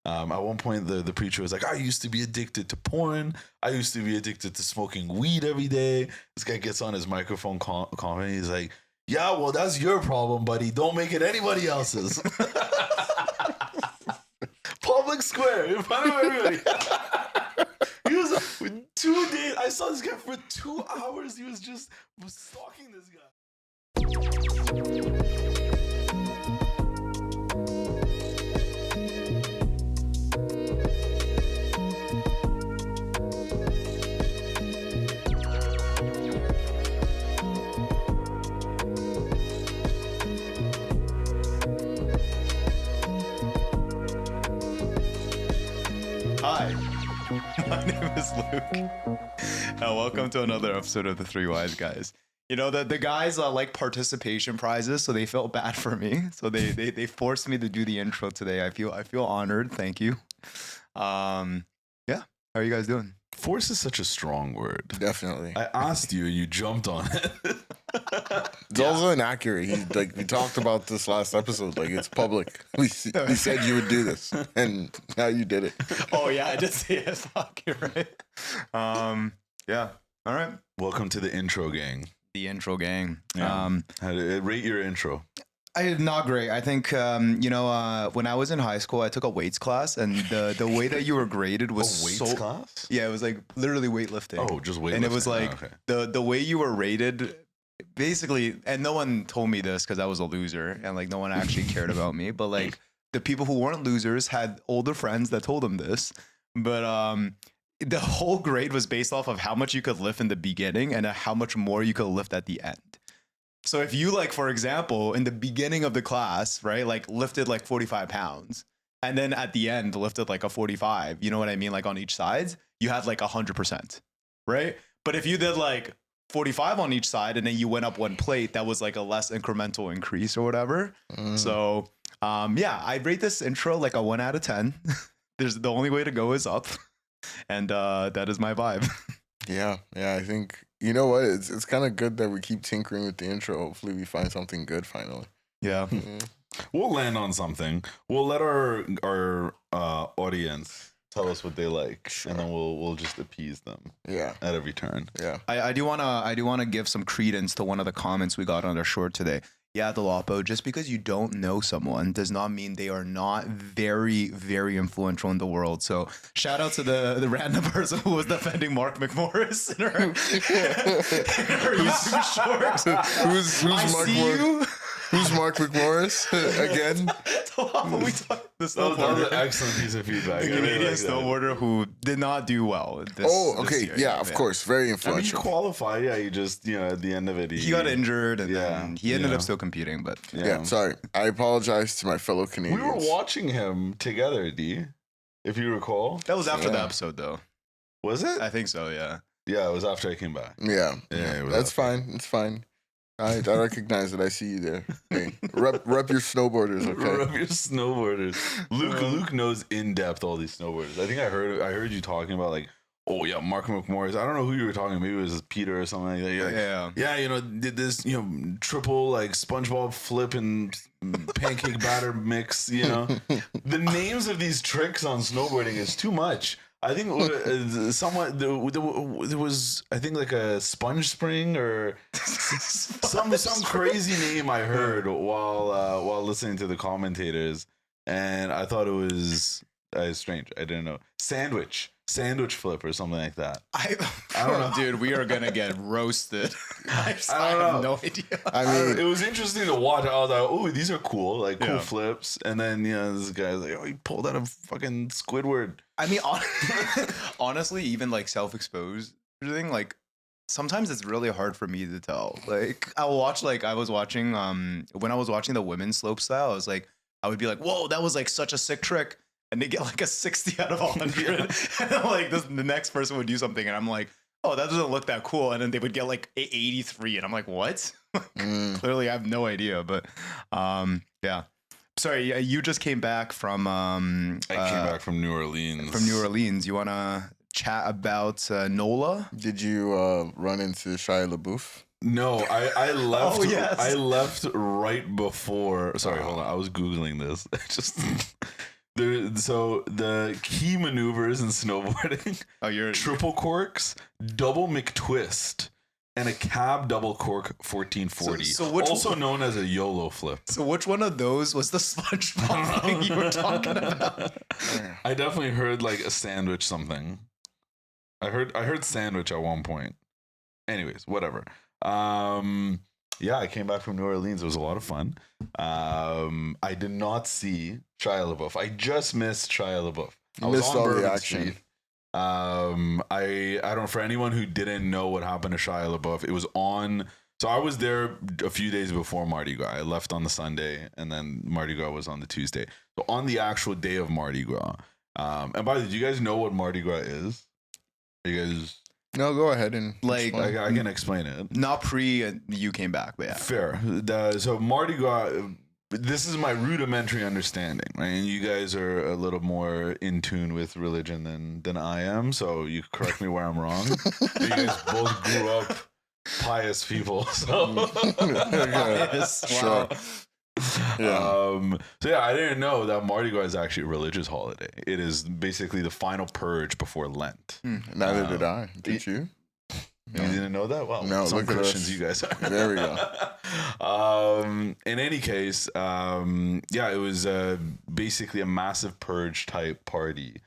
At one point, the preacher was like, I used to be addicted to porn. I used to be addicted to smoking weed every day. This guy gets on his microphone comment. He's like, yeah, well, that's your problem, buddy. Don't make it anybody else's. Public square in front of everybody. He was 2 days. I saw this guy for 2 hours. He was just stalking this guy. Hi, my name is Luke, and welcome to another episode of the Three Wise Guys. You know that the guys like participation prizes, so they felt bad for me, so they forced me to do the intro today. I feel honored. Thank you. Yeah, how are you guys doing? Force is such a strong word. Definitely. I asked you and you jumped on it. It's also inaccurate. We talked about this last episode. Like, it's public. We said you would do this, and now you did it. Oh yeah, I did say it. Fuck, you're right. Yeah. All right. Welcome to the intro gang. The intro gang. Yeah. Rate your intro. Not great. I think when I was in high school, I took a weights class, and the way that you were graded was weights class? Yeah, it was like literally weightlifting. Oh, just weightlifting. And it was like the way you were rated, basically. And no one told me this because I was a loser, and like no one actually cared about me. But like the people who weren't losers had older friends that told them this. But the whole grade was based off of how much you could lift in the beginning and how much more you could lift at the end. So if you, like, for example, in the beginning of the class, right, like lifted like 45 pounds and then at the end lifted like a 45, you know what I mean? Like on each side, you had like 100%, right? But if you did like 45 on each side and then you went up one plate, that was like a less incremental increase or whatever. So yeah, I rate this intro like a 1 out of 10. The only way to go is up. And that is my vibe. Yeah, I think, you know what? It's kind of good that we keep tinkering with the intro. Hopefully we find something good finally. Yeah. We'll land on something. We'll let our audience tell us what they like, sure. And then we'll just appease them. Yeah. At every turn. Yeah. I do wanna give some credence to one of the comments we got on our short today. Yeah, Delapo, just because you don't know someone does not mean they are not very, very influential in the world. So shout out to the random person who was defending Mark McMorris in her YouTube short. Who's Mark McMorris? Who's Mark McMorris again? That was an excellent piece of feedback. The Canadian snowboarder who did not do well. This year. Yeah, of course. Very influential. I mean, he qualified. Yeah, he just, at the end of it, he got injured and then he ended up still competing. But yeah, sorry. I apologize to my fellow Canadians. We were watching him together, D, if you recall. That was after the episode, though. Was it? I think so, yeah. Yeah, it was after I came back. Yeah. That's fine. It's fine. I recognize it. I see you there. Hey, rep your snowboarders, okay? Rep your snowboarders. Luke knows in depth all these snowboarders. I think I heard you talking about like, oh yeah, Mark McMorris. I don't know who you were talking. Maybe it was Peter or something like that. Yeah. Did this triple like SpongeBob flip and pancake batter mix. The names of these tricks on snowboarding is too much. I think somewhat there was I think like a sponge spring or some crazy name I heard while listening to the commentators, and I thought it was strange. I didn't know sandwich flip or something like that. I don't know, dude. We are gonna get roasted. I have no idea. I mean, it was interesting to watch. I was like, oh, these are cool, like cool flips. And then this guy's like, oh, he pulled out a fucking Squidward. I mean, honestly, even like self-exposed thing, like sometimes it's really hard for me to tell. Like I was watching when I was watching the women's slopestyle, I would be like, whoa, that was like such a sick trick. And they get like a 60 out of 100. And then, like the next person would do something and I'm like, oh, that doesn't look that cool. And then they would get like 83 and I'm like, what? Clearly I have no idea. But yeah. Sorry, you just came back from I came back from New Orleans. You want to chat about NOLA? Did you run into Shia LaBeouf? No, I left. Oh, yes. I left right before. Sorry, hold on. I was Googling this. So the key maneuvers in snowboarding: triple corks, double McTwist, and a cab double cork 1440, also known as a YOLO flip. So which one of those was the SpongeBob thing you were talking about? I definitely heard like a sandwich something. I heard sandwich at one point. Anyways, whatever. Yeah, I came back from New Orleans. It was a lot of fun. I did not see Shia LaBeouf. I just missed Shia LaBeouf. I was missed on all the Bourbon action. Street. I don't. For anyone who didn't know what happened to Shia LaBeouf, it was on. So I was there a few days before Mardi Gras. I left on the Sunday, and then Mardi Gras was on the Tuesday. So on the actual day of Mardi Gras. And by the way, do you guys know what Mardi Gras is? Are you guys? No, go ahead and like I can explain it. Not you came back, but yeah. Fair. So Mardi Gras, this is my rudimentary understanding, right? And you guys are a little more in tune with religion than I am, so you correct me where I'm wrong. You guys both grew up pious people, so Pious. Wow. Yeah. So yeah, I didn't know that Mardi Gras is actually a religious holiday. It is basically the final purge before Lent. Neither did I. Did you? You didn't know that? Well, no, some look at Christians us. you guys are. There we go. In any case, yeah, it was basically a massive purge type party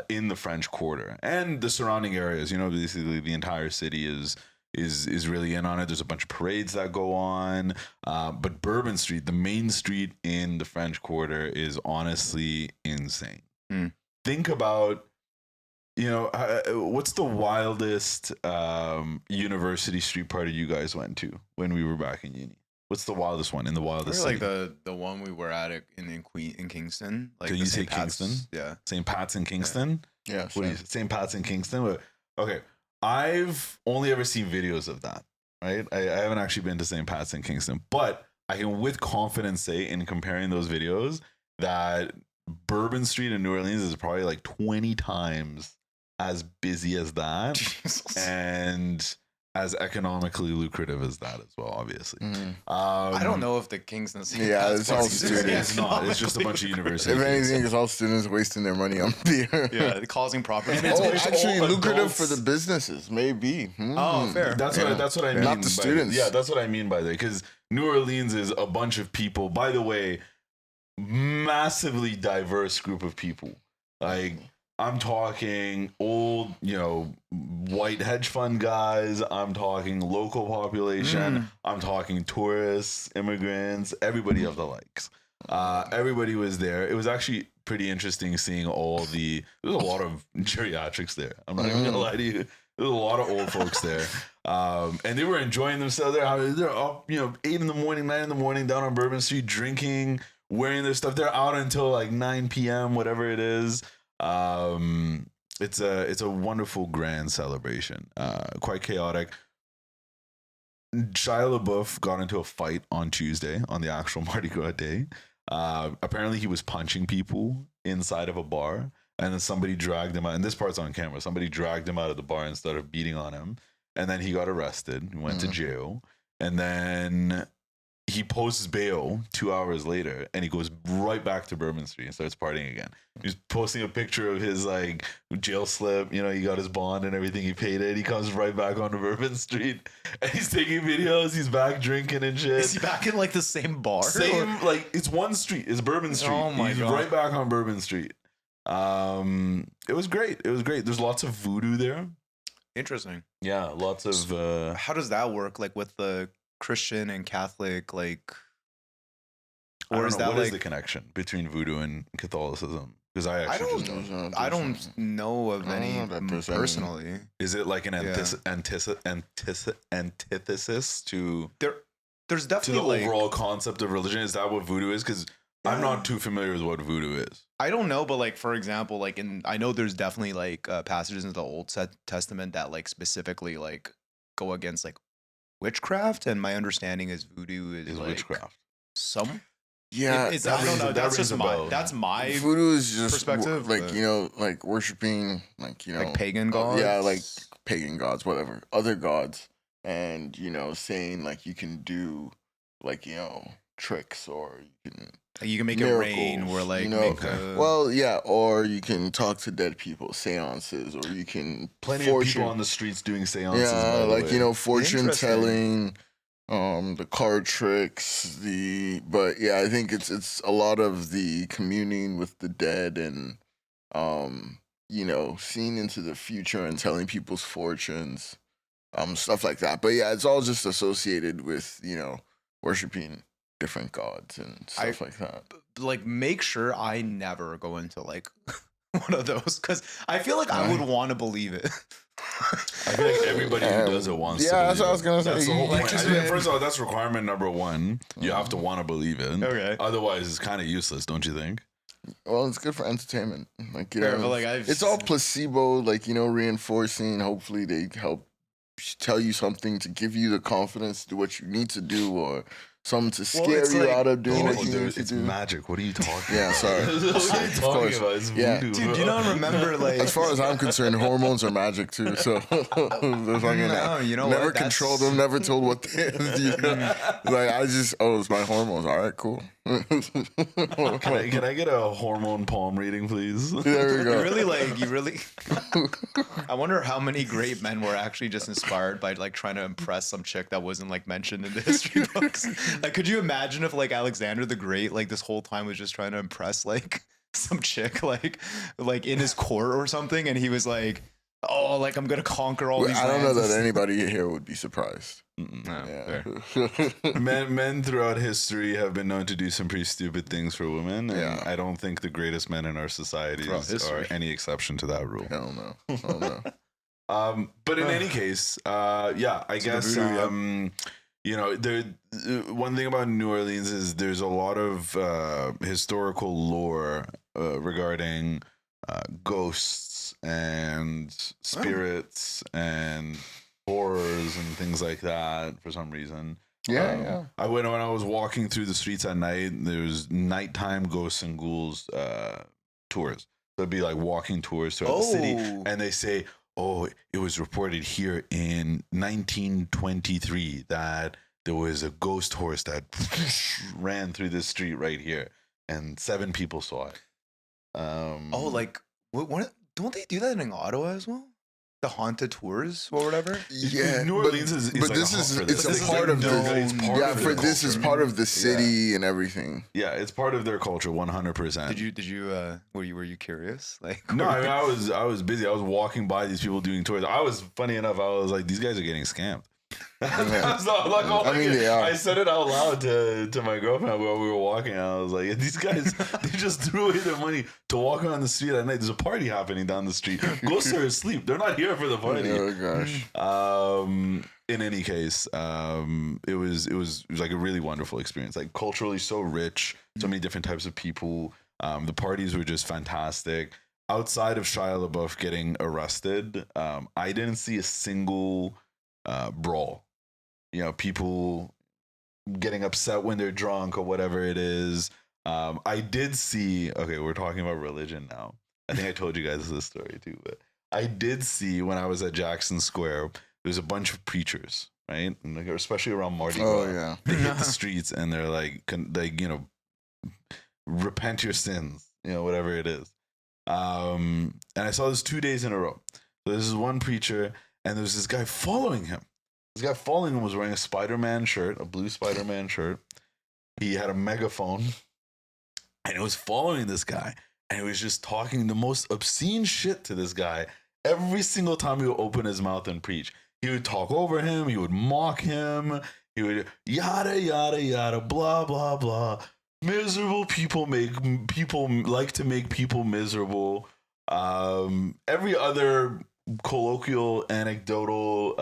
in the French Quarter and the surrounding areas. You know, basically the entire city is really in on it. There's a bunch of parades that go on. But Bourbon Street, the main street in the French Quarter, is honestly insane. Think about, you know, what's the wildest university street party you guys went to when we were back in uni? What's the wildest one in the wildest like city? the one we were at in Kingston. Like So you say Kingston? Yeah. St. Pat's in Kingston? Yeah. What do you, St. Pat's in Kingston? Okay. I've only ever seen videos of that, right? I haven't actually been to St. Pat's in Kingston, but I can with confidence say in comparing those videos that Bourbon Street in New Orleans is probably like 20 times as busy as that. Jesus. And as economically lucrative as that as well, obviously. I don't know if the Kingston. Yeah, it's all students. It's not. It's just a bunch of universities. If anything, it's all students wasting their money on beer. Yeah, causing property. Actually all lucrative adults. for the businesses, maybe. Oh, fair. That's what I mean. Not the students. Yeah, that's what I mean by that. Because New Orleans is a bunch of people. By the way, massively diverse group of people. Like, I'm talking old, you know, white hedge fund guys. I'm talking local population. I'm talking tourists, immigrants, everybody of the likes. Everybody was there. It was actually pretty interesting seeing all the. There's a lot of geriatrics there. I'm not even gonna lie to you. There's a lot of old folks there, and they were enjoying themselves. They're up, you know, 8 in the morning, 9 in the morning, down on Bourbon Street, drinking, wearing their stuff. They're out until like 9 p.m., whatever it is. It's a wonderful grand celebration. Quite chaotic. Shia LaBeouf got into a fight on Tuesday on the actual Mardi Gras day. Apparently he was punching people inside of a bar, and then somebody dragged him out. And this part's on camera. Somebody dragged him out of the bar and started beating on him. And then he got arrested, went to jail, and then he posts bail 2 hours later, and he goes right back to Bourbon Street and starts partying again. He's posting a picture of his like jail slip. You know, he got his bond and everything. He paid it. He comes right back onto Bourbon Street, and he's taking videos. He's back drinking and shit. Is he back in like the same bar? Same, like it's one street. It's Bourbon Street. Oh my he's God. right back on Bourbon Street. It was great. It was great. There's lots of voodoo there. Interesting. Yeah, lots of. How does that work? Like with the Christian and Catholic, like, Or is that like the connection between voodoo and Catholicism? Because I actually just don't. I don't know of any know that personally. Is it like an antithesis to There's the definitely like, overall concept of religion? Is that what voodoo is? Because I'm not too familiar with what voodoo is. I don't know, but like for example, like I know there's definitely like passages in the Old Testament that like specifically like go against like witchcraft, and my understanding is voodoo is like witchcraft. Some. Yeah, I don't know. That's just my voodoo is just perspective, like but- you know, like worshiping, like you know, like pagan gods. Yeah, like pagan gods, whatever, other gods, and you know, saying like you can do, like you know, tricks, or you can You can make it rain, or like well, yeah, or you can talk to dead people, seances, or you can plenty of people on the streets doing seances. Yeah, by the like way. Fortune telling, the card tricks, but yeah, I think it's a lot of the communing with the dead and seeing into the future and telling people's fortunes, stuff like that. But yeah, it's all just associated with worshiping different gods and stuff like that. Like, make sure I never go into like one of those, because I feel like I would want to believe it. I feel like everybody who does it wants to believe that's what I was gonna say. That's the whole point. First of all, that's requirement number one. You have to want to believe it. Okay. Otherwise, it's kind of useless, don't you think? Well, it's good for entertainment. Like, but like it's all placebo, like, reinforcing. Hopefully they help tell you something to give you the confidence to do what you need to do, or something to scare you out of doing what you need to it's do. magic. What are you talking about? Yeah, sorry. What are you talking about? It's voodoo. Dude, do you not remember, like... As far as I'm concerned, hormones are magic too. So never controlled them, never told what they like, it's my hormones. All right, cool. Can I get a hormone palm reading, please? There we go. You really I wonder how many great men were actually just inspired by like trying to impress some chick that wasn't like mentioned in the history books. Like, could you imagine if like Alexander the Great like this whole time was just trying to impress like some chick like in his court or something, and he was like, oh, like, I'm gonna conquer all these I don't know lands. that anybody here would be surprised. Men throughout history have been known to do some pretty stupid things for women, and I don't think the greatest men in our society are any exception to that rule. Hell no. But in any case, I guess one thing about New Orleans is there's a lot of historical lore regarding ghosts and spirits and horrors and things like that for some reason. When I was walking through the streets at night, there's nighttime ghosts and ghouls tours. So it'd be like walking tours throughout the city, and they say, oh, it was reported here in 1923 that there was a ghost horse that ran through this street right here, and 7 people saw it. Like, what? Don't they do that in Ottawa as well? The haunted tours or whatever. Yeah, New Orleans is part of the city and everything. Yeah, it's part of their culture, 100%. Did you were you curious? Like, no, I was busy. I was walking by these people doing tours. Funny enough, I was like, these guys are getting scammed. They are. I said it out loud to my girlfriend while we were walking. And I was like, these guys, they just threw away their money to walk around the street at night. There's a party happening down the street. Ghosts are asleep. They're not here for the party. Oh gosh. In any case, it was like a really wonderful experience. Like, culturally so rich, so many different types of people. The parties were just fantastic. Outside of Shia LaBeouf getting arrested, I didn't see a single brawl. People getting upset when they're drunk or whatever it is. I did see, we're talking about religion now. I think I told you guys this story too, but I did see when I was at Jackson Square, there's a bunch of preachers, right? And like, especially around Mardi Gras. Oh, yeah. They hit the streets and they're like, repent your sins, whatever it is. And I saw this 2 days in a row. So this is one preacher, and there's this guy following him. This guy following him was wearing a Spider-Man shirt, a blue Spider-Man shirt. He had a megaphone, and he was following this guy, and he was just talking the most obscene shit to this guy. Every single time he would open his mouth and preach, he would talk over him, he would mock him, he would yada, yada, yada, blah, blah, blah. Miserable people like to make people miserable. Every other colloquial, anecdotal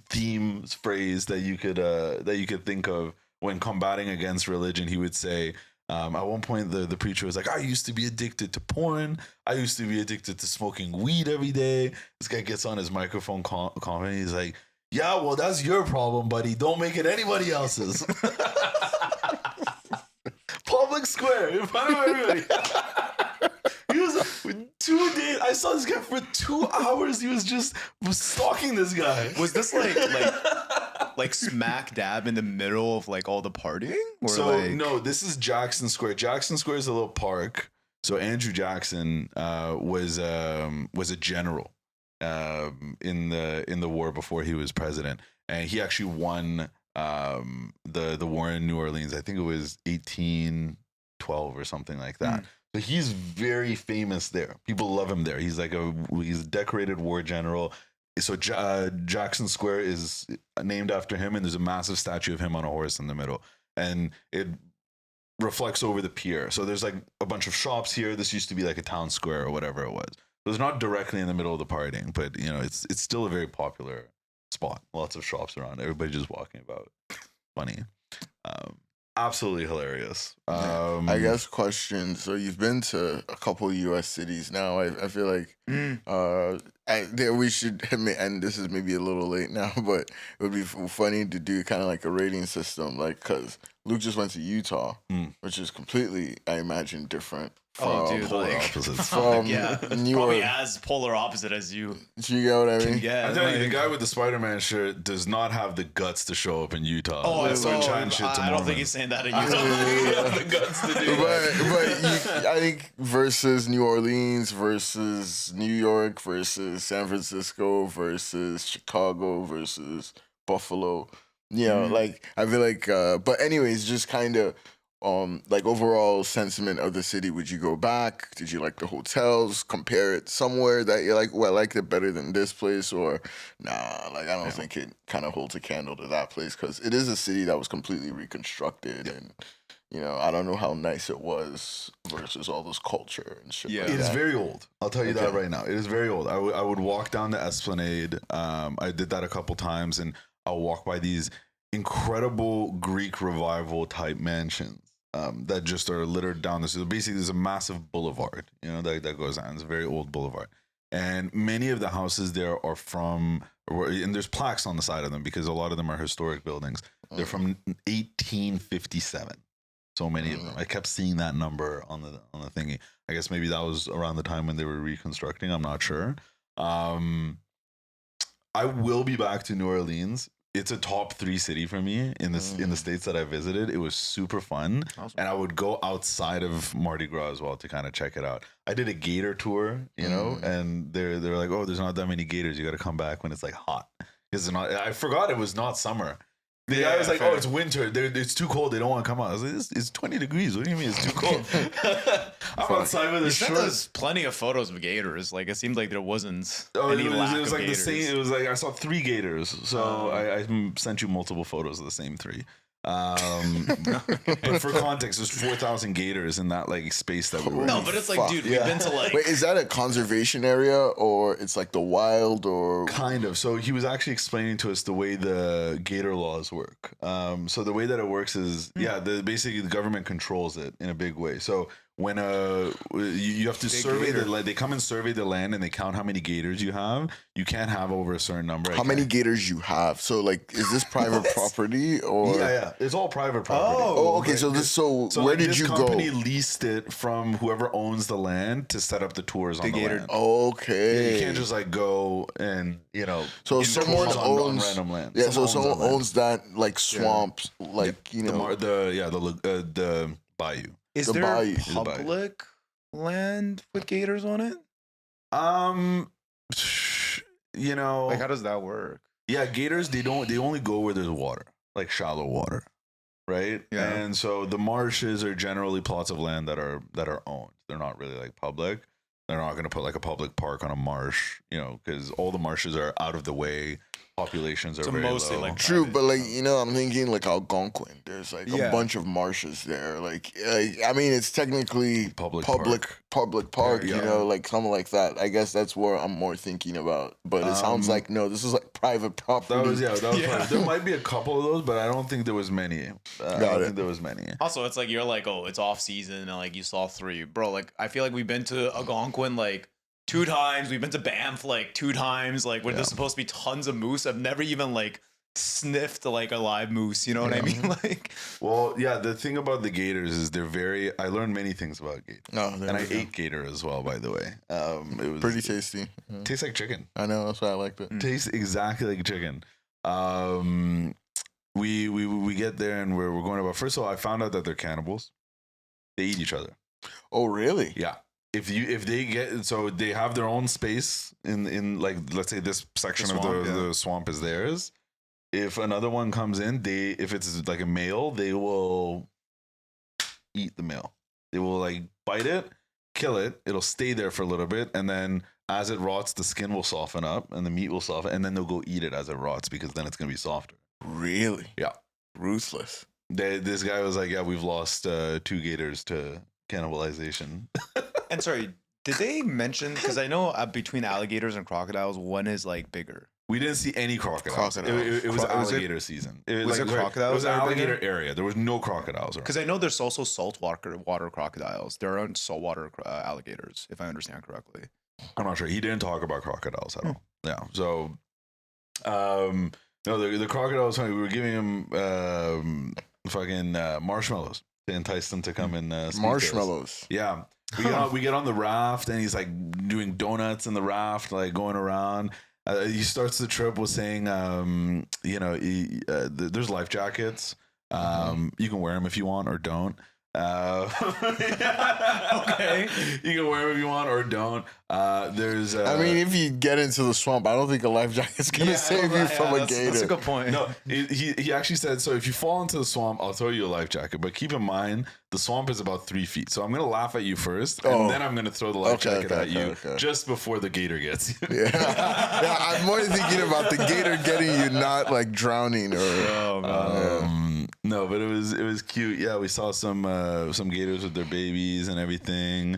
themes phrase that you could think of when combating against religion, he would say. At one point, the preacher was like, I used to be addicted to porn. I used to be addicted to smoking weed every day. This guy gets on his microphone comment. He's like, yeah, well, that's your problem, buddy. Don't make it anybody else's. Public square in front of everybody. He was 2 days. I saw this guy for 2 hours. He was just stalking this guy. Was this like like smack dab in the middle of like all the partying? Or So like... no, this is Jackson Square. Jackson Square is a little park. So Andrew Jackson was a general in the war before he was president, and he actually won the war in New Orleans. I think it was 1812 or something like that. So he's very famous there. People love him there. He's a decorated war general. So Jackson Square is named after him, and there's a massive statue of him on a horse in the middle, and it reflects over the pier. So there's like a bunch of shops here. This used to be like a town square or whatever it was. So it's not directly in the middle of the partying, but you know, it's still a very popular spot. Lots of shops around. Everybody just walking about. Funny. Absolutely hilarious. I guess question. So you've been to a couple of U.S. cities now. I feel like we should admit, and this is maybe a little late now, but it would be funny to do kind of like a rating system, like because Luke just went to Utah, which is completely, I imagine, different. Polar opposites. From New probably York. as polar opposite as you. Do you get what I mean? Yeah, I tell you, the guy with the Spider-Man shirt does not have the guts to show up in Utah. Oh, Let's start chatting shit to I don't think Mormons. he's saying that in Utah. He has the guts to do that. But I think versus New Orleans versus New York versus San Francisco versus Chicago versus Buffalo, you know, like I feel like. But anyways, just kind of. Like overall sentiment of the city. Would you go back? Did you like the hotels? Compare it somewhere that you're like, well, I liked it better than this place, or nah, like I don't think it kind of holds a candle to that place because it is a city that was completely reconstructed, and you know, I don't know how nice it was versus all this culture and shit. Yeah, like it is that. very old. I'll tell you that right now. It is very old. I would walk down the Esplanade. I did that a couple times, and I'll walk by these incredible Greek revival type mansions. That just are littered down this. So basically, there's a massive boulevard, you know, that goes on. It's a very old boulevard, and many of the houses there are from, and there's plaques on the side of them because a lot of them are historic buildings. They're from 1857. So many of them. I kept seeing that number on the thingy. I guess maybe that was around the time when they were reconstructing. I'm not sure. I will be back to New Orleans. It's a top 3 city for me in the states that I visited. It was super fun, and I would go outside of Mardi Gras as well to kind of check it out. I did a gator tour, you know, and they're like, "Oh, there's not that many gators. You got to come back when it's like hot." Because I forgot it was not summer. The guy was like, "Oh, it's winter. It's too cold. They don't want to come out." I was like, "It's 20 degrees. What do you mean it's too cold?" I'm outside with a shirt. There's plenty of photos of gators. Like it seemed like there wasn't any lack of like gators. the same. It was like I saw 3 gators. So I sent you multiple photos of the same 3. But for context, there's 4,000 gators in that like space that we were in. No, but it's like, dude, we've been to like. Wait, is that a conservation area or it's like the wild or kind of? So he was actually explaining to us the way the gator laws work. So the way that it works is, basically the government controls it in a big way. So when you have to survey the land, they come and survey the land and they count how many gators you have. You can't have over a certain number. How many gators you have? So like, is this private property or? Yeah, it's all private property. Oh, okay. So where did you go? This company leased it from whoever owns the land to set up the tours on the land. Okay. Yeah, you can't just like go and So someone owns random land. Yeah, so someone owns that like swamps, like the bayou. Is the there bayou. public land with gators on it? Like how does that work? Yeah, gators they only go where there's water, like shallow water, right? Yeah. And so the marshes are generally plots of land that are owned. They're not really like public. They're not going to put like a public park on a marsh, because all the marshes are out of the way. Populations are very mostly low. like True, private. but like I'm thinking like Algonquin. There's like a bunch of marshes there. Like I mean, it's technically public park. Yeah. Like something like that. I guess that's where I'm more thinking about. But it sounds like no, this is like private property. That was private. There might be a couple of those, but I don't think there was many. I don't think there was many. Also, it's like you're like, oh, it's off season, and like you saw 3, bro. Like I feel like we've been to Algonquin like 2 times. We've been to Banff like 2 times. Like where there's supposed to be tons of moose. I've never even like sniffed like a live moose. You know what I mean? Like, well, yeah. The thing about the gators is I learned many things about gators. And I ate gator as well, by the way. It was pretty tasty. Tastes like chicken. I know, that's why I liked it. Tastes exactly like chicken. we get there and we're going about. First of all, I found out that they're cannibals. They eat each other. Oh, really? Yeah. If they get, so they have their own space in like, let's say this section The of swamp, the swamp is theirs. If another one comes in, if it's like a male, they will eat the male. They will like bite it, kill it. It'll stay there for a little bit, and then as it rots, the skin will soften up and the meat will soften, and then they'll go eat it as it rots because then it's gonna be softer. Really? Yeah. Ruthless. This guy was like, yeah, we've lost 2 gators to cannibalization. And sorry, did they mention? Because I know between alligators and crocodiles, one is like bigger. We didn't see any crocodiles. It was alligator season. Was it crocodiles? It was an that are alligator bigger? area. There was no crocodiles around. Because I know there's also saltwater crocodiles. There aren't saltwater alligators, if I understand correctly. I'm not sure. He didn't talk about crocodiles at all. Yeah. So, no, the crocodiles. We were giving him fucking marshmallows to entice them to come and Marshmallows. Yeah. We get on the raft and he's like doing donuts in the raft, like going around. He starts the trip with saying, there's life jackets. You can wear them if you want or don't. Okay. You can wear them if you want or don't. There's. I mean, if you get into the swamp, I don't think a life jacket's gonna save you from a gator. That's a good point. No, he actually said, so if you fall into the swamp, I'll throw you a life jacket. But keep in mind, the swamp is about 3 feet. So I'm gonna laugh at you first, and then I'm gonna throw the life jacket at you just before the gator gets you. Yeah, I'm more thinking about the gator getting you, not like drowning or. No, but it was cute. Yeah, we saw some gators with their babies and everything.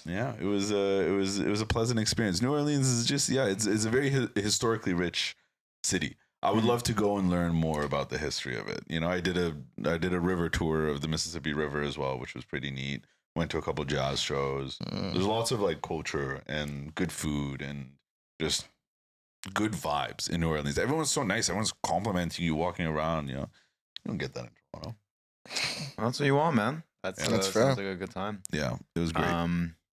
Yeah, it was a pleasant experience. New Orleans is just it's a very historically rich city. I would love to go and learn more about the history of it. You know, I did a river tour of the Mississippi River as well, which was pretty neat. Went to a couple jazz shows. There's lots of like culture and good food and just good vibes in New Orleans. Everyone's so nice. Everyone's complimenting you walking around. You know, you don't get that in Toronto. That's what you want, man. That's fair. Sounds like a good time. Yeah, it was great.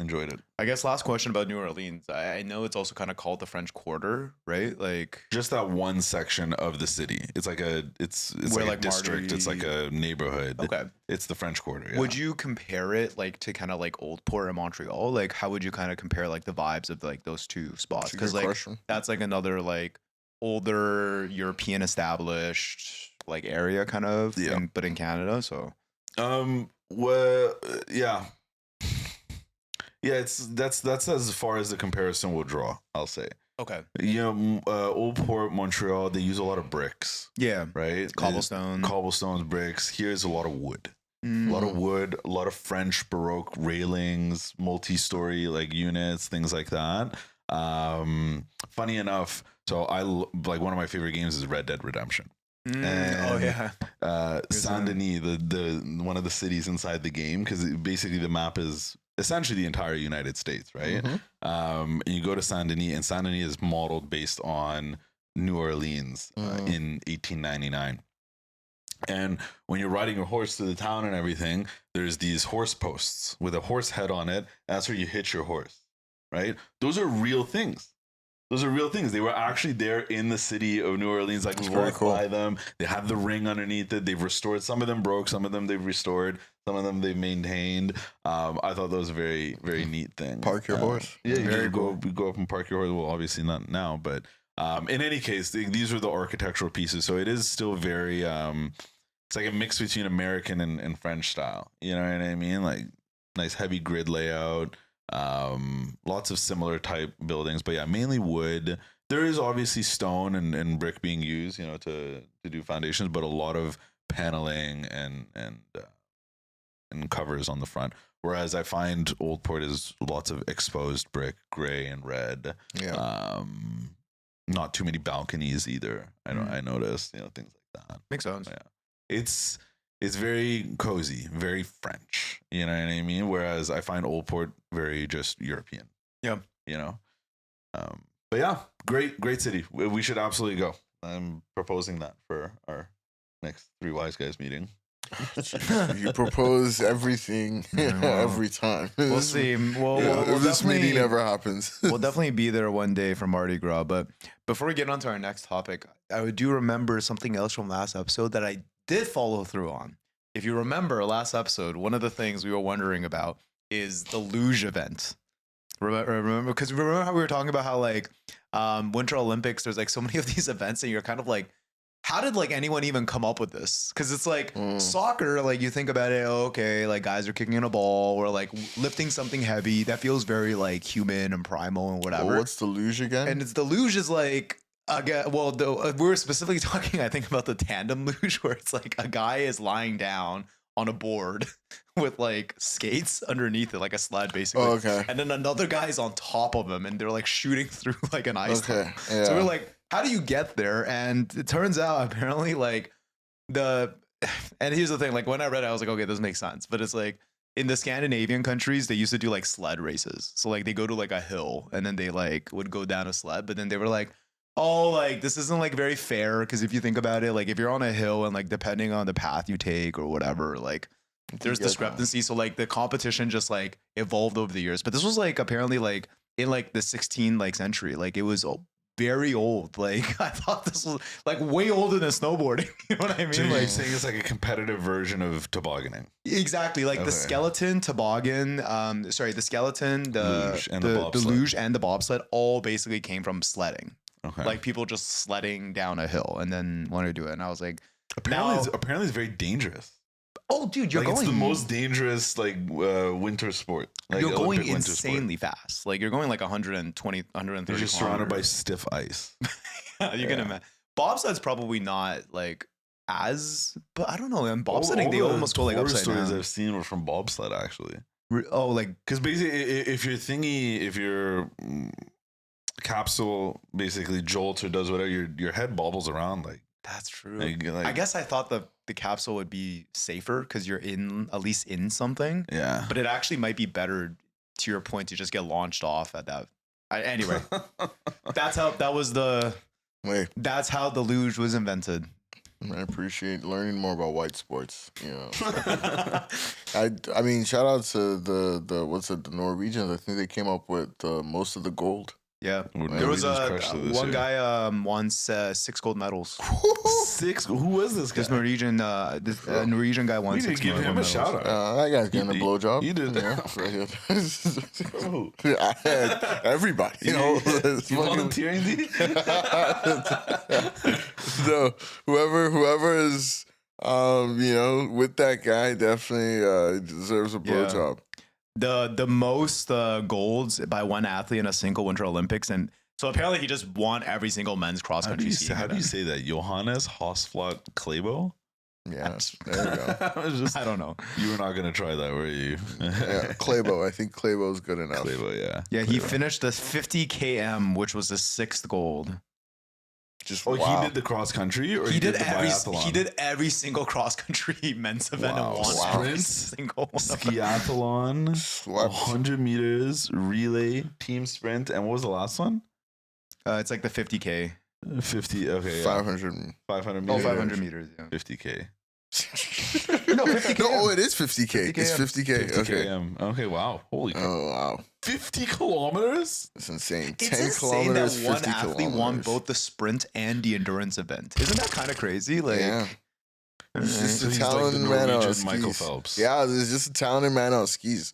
Enjoyed it. I guess last question about New Orleans. I know it's also kind of called the French Quarter, right? Like just that one section of the city. It's like it's like a district. It's like a neighborhood. Okay. It's the French Quarter. Yeah. Would you compare it like to kind of like Old Port and Montreal? Like how would you kind of compare like the vibes of like those two spots? Because like that's like another like older European established like area kind of, but in Canada. So well, yeah. Yeah, that's as far as the comparison will draw, I'll say. Okay. You know, Old Port, Montreal, they use a lot of bricks. Yeah. Right? Cobblestones, bricks. Here's a lot of wood. A lot of wood, a lot of French Baroque railings, multi-story like units, things like that. Funny enough, so I like one of my favorite games is Red Dead Redemption. And, Saint Denis, the one of the cities inside the game, because basically the map is essentially the entire United States, right? And you go to Saint Denis, and Saint Denis is modeled based on New Orleans in 1899. And when you're riding your horse to the town and everything, there's these horse posts with a horse head on it. That's where you hitch your horse, right? Those are real things. They were actually there in the city of New Orleans. Like we walked by them. They have the ring underneath it. They've restored. Some of them broke. Some of them they've restored. Some of them they've maintained. I thought that was a very, very neat thing. Park your horse. Yeah, you go up and park your horse. Well, obviously not now, but in any case, these are the architectural pieces. So it is still very. It's like a mix between American and French style. You know what I mean? Like nice heavy grid layout. Lots of similar type buildings, but yeah, mainly wood. There is obviously stone and brick being used, you know, to do foundations, but a lot of paneling and covers on the front. Whereas I find Old Port is lots of exposed brick, gray and red. Yeah. Not too many balconies either. I noticed, you know, things like that. Makes sense. Yeah. It's very cozy, very French. You know what I mean? Whereas I find Old Port very just European. Yeah. You know? But yeah, great city. We should absolutely go. I'm proposing that for our next Three Wise Guys meeting. You propose everything every time. We'll see. Well, if this meeting ever happens, we'll definitely be there one day for Mardi Gras. But before we get on to our next topic, I do remember something else from last episode that I did follow through on. If you remember last episode, one of the things we were wondering about is the luge event. Remember, because remember how we were talking about how like Winter Olympics, there's like so many of these events, and you're kind of like, how did like anyone even come up with this? Because it's like soccer, like you think about it, okay, like guys are kicking in a ball or like lifting something heavy. That feels very like human and primal and whatever. Well, what's the luge again? And it's the luge is like, again, well, we were specifically talking, I think, about the tandem luge, where it's like a guy is lying down on a board with like skates underneath it, like a sled basically. Oh, okay. And then another guy's on top of him and they're like shooting through like an ice. Okay. Yeah. So we're like, how do you get there? And it turns out apparently like and here's the thing, like when I read it, I was like, okay, this makes sense. But it's like in the Scandinavian countries, they used to do like sled races. So like they go to like a hill and then they like would go down a sled, but then they were like, oh, like this isn't like very fair, because if you think about it, like if you're on a hill and like depending on the path you take or whatever, like there's discrepancy. So like the competition just like evolved over the years. But this was like apparently like in like the 16th like century, like it was very old. Like I thought this was like way older than snowboarding. You know what I mean? So like you're saying it's like a competitive version of tobogganing. Exactly. Like the skeleton toboggan, the skeleton, the luge and the bobsled all basically came from sledding. Okay. Like people just sledding down a hill and then wanted to do it. And I was like, apparently it's very dangerous. Oh, dude, you're like going. It's the most dangerous like winter sport. Like you're going insanely fast. Like you're going like 120, 130. You're just surrounded by stiff ice. You can imagine. Bobsled's probably not like but I don't know. In bobsledding, they almost go like upside stories down. I've seen were from bobsled actually. Oh, like because basically, if your capsule basically jolts or does whatever, your head bobbles around like. That's true. I guess I thought the capsule would be safer because you're at least in something. Yeah. But it actually might be better, to your point, to just get launched off at that. Anyway, that's how the luge was invented. I appreciate learning more about white sports. You know, I mean, shout out to the Norwegians. I think they came up with most of the gold. Yeah, there was one guy won 6 gold medals. 6? Who was this guy? This Norwegian guy won 6 gold medals. Give him a shout out. That guy's getting a blowjob. You did. Yeah. Everybody. You know, you volunteering these? So whoever is with that guy definitely deserves a blowjob. The most golds by one athlete in a single Winter Olympics, and so apparently he just won every single men's cross country ski. How do you say that? Johannes Hosflot Klæbo? Yeah, there you go. I don't know. You were not gonna try that, were you? Yeah, Klæbo. I think Klæbo's good enough. Klæbo, yeah. Yeah, he finished the 50 km, which was the 6th gold. Just he did the cross country, or he did the biathlon? He did every single cross country men's event and won sprints, single one. Skiathlon, 100 meters, relay, team sprint, and what was the last one? It's like the 50K. 50. Okay, yeah. 500 meters. Oh, 500 meters. Yeah. 50K. No, 50K. No, it is 50K. It's 50K. 50 km. Okay, wow. Holy crap. Oh, wow. 50 kilometers? It's insane. It's 10 insane kilometers, that one 50 athlete kilometers. won both the sprint and the endurance event. Isn't that kind of crazy? Like, yeah. It's just a he's talented like the man on Norwegian skis. Michael Phelps. Yeah, there's just a talented man on skis.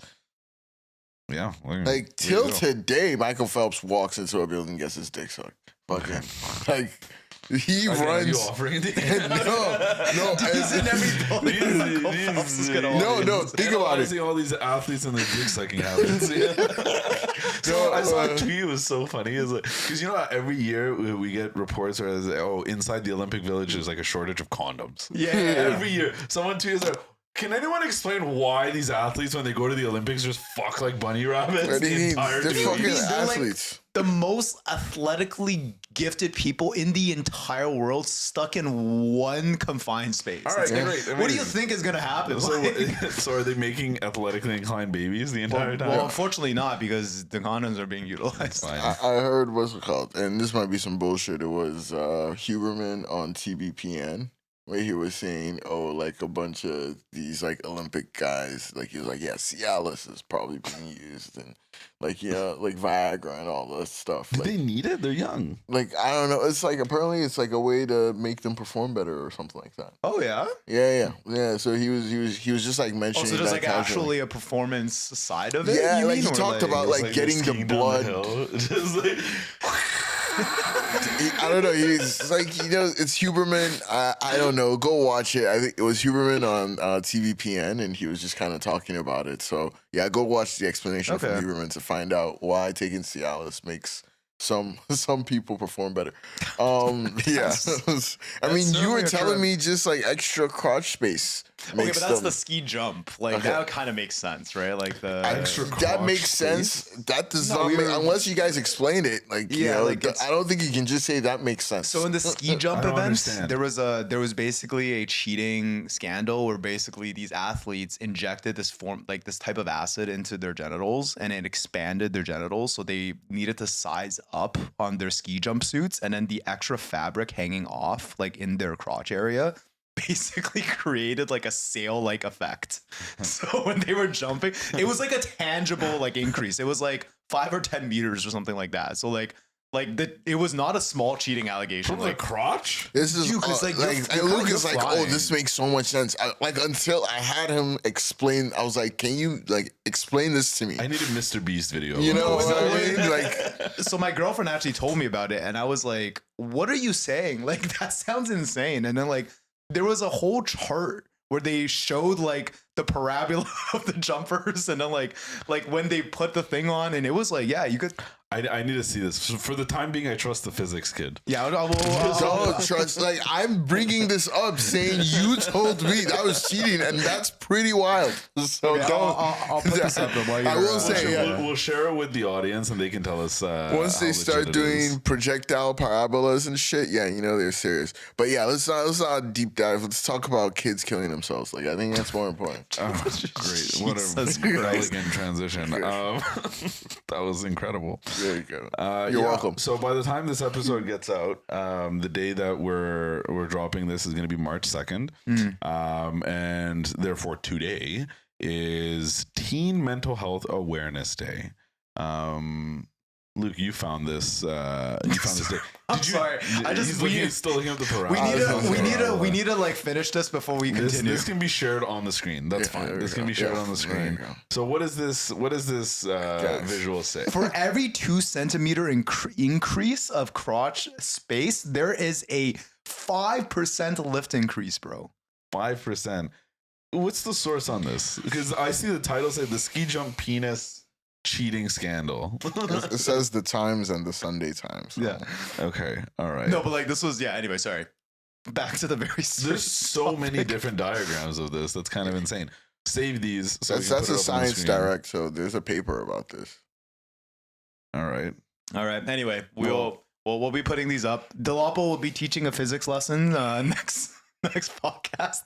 Yeah. Like, till today, Michael Phelps walks into a building and gets his dick sucked. Fucking, like... He runs. Are you offering it? No. He's in every building. No. Think about it. I see all these athletes in the dick sucking habits. So I saw a tweet. It was so funny. It's like, because every year we get reports where it's like, inside the Olympic Village there's like a shortage of condoms. Yeah. Every year, someone tweets like, can anyone explain why these athletes, when they go to the Olympics, just fuck like bunny rabbits the entire they're fucking Like athletes. the most athletically gifted people in the entire world stuck in one confined space. All right, great. What do you think is going to happen? So are they making athletically inclined babies the entire time? Well, unfortunately not, because the condoms are being utilized. I heard, what's it called? And this might be some bullshit. It was Huberman on TBPN. where he was saying, oh, like a bunch of these like Olympic guys, like he was like, yeah, Cialis is probably being used, and like like Viagra and all that stuff. Did like, they need it? They're young. Like I don't know. It's like apparently it's like a way to make them perform better or something like that. Oh yeah. Yeah. So he was just like mentioning. So there's that like casually. actually a performance side of it. Yeah, you like mean? he Or, talked about like getting the blood. Just like I don't know. He's like, it's Huberman. I don't know. Go watch it. I think it was Huberman on TVPN, and he was just kind of talking about it. So yeah, go watch the explanation from Huberman to find out why taking Cialis makes some people perform better. Yeah. I mean, you were telling me just like extra crotch space. Okay, but that's the ski jump. Like that kind of makes sense, right? Like the extra that makes sense. That does not make unless you guys explain it. Like I don't think you can just say that makes sense. So in the ski jump event, there was basically a cheating scandal where basically these athletes injected this type of acid into their genitals and it expanded their genitals, so they needed to size up on their ski jump suits, and then the extra fabric hanging off like in their crotch area basically created like a sail-like effect. So when they were jumping, it was like a tangible like increase. It was like 5 or 10 meters or something like that. So it was not a small cheating allegation. From the crotch? This is and Luke is like, oh, this makes so much sense. Until I had him explain, I was like, can you like explain this to me? I need a Mr. Beast video. You know what I mean? Like, so my girlfriend actually told me about it, and I was like, what are you saying? Like, that sounds insane. And then like there was a whole chart where they showed like the parabola of the jumpers, and then like when they put the thing on, and it was like, yeah, you could. I need to see this. For the time being, I trust the physics kid. Yeah, don't trust. Like, I'm bringing this up, saying you told me that was cheating, and that's pretty wild. So okay, don't. I'll put this up. I will say, we'll share it with the audience, and they can tell us. Once they start doing projectile parabolas and shit, yeah, they're serious. But yeah, let's not deep dive. Let's talk about kids killing themselves. Like, I think that's more important. Great, what a elegant transition. That was incredible. There you go. You're welcome. So by the time this episode gets out, the day that we're dropping this is going to be March 2nd. And therefore today is Teen Mental Health Awareness Day. Luke, you found this. Day. I'm sorry. He's still looking at the parabola. We need to like finish this before we continue. This can be shared on the screen. That's fine. This can be shared on the screen. So what is this? What does this visual say? For every 2 centimeter increase of crotch space, there is a 5% lift increase, bro. 5%. What's the source on this? Because I see the title say the ski jump penis cheating scandal. It says the Times and the Sunday Times. So. Yeah. Okay. All right. No, but like this was anyway, sorry. Back to the very There's so many different diagrams of this. That's kind of insane. Save these. So that's a Science Direct, so there's a paper about this. All right. Anyway, we'll be putting these up. Delapo will be teaching a physics lesson next podcast.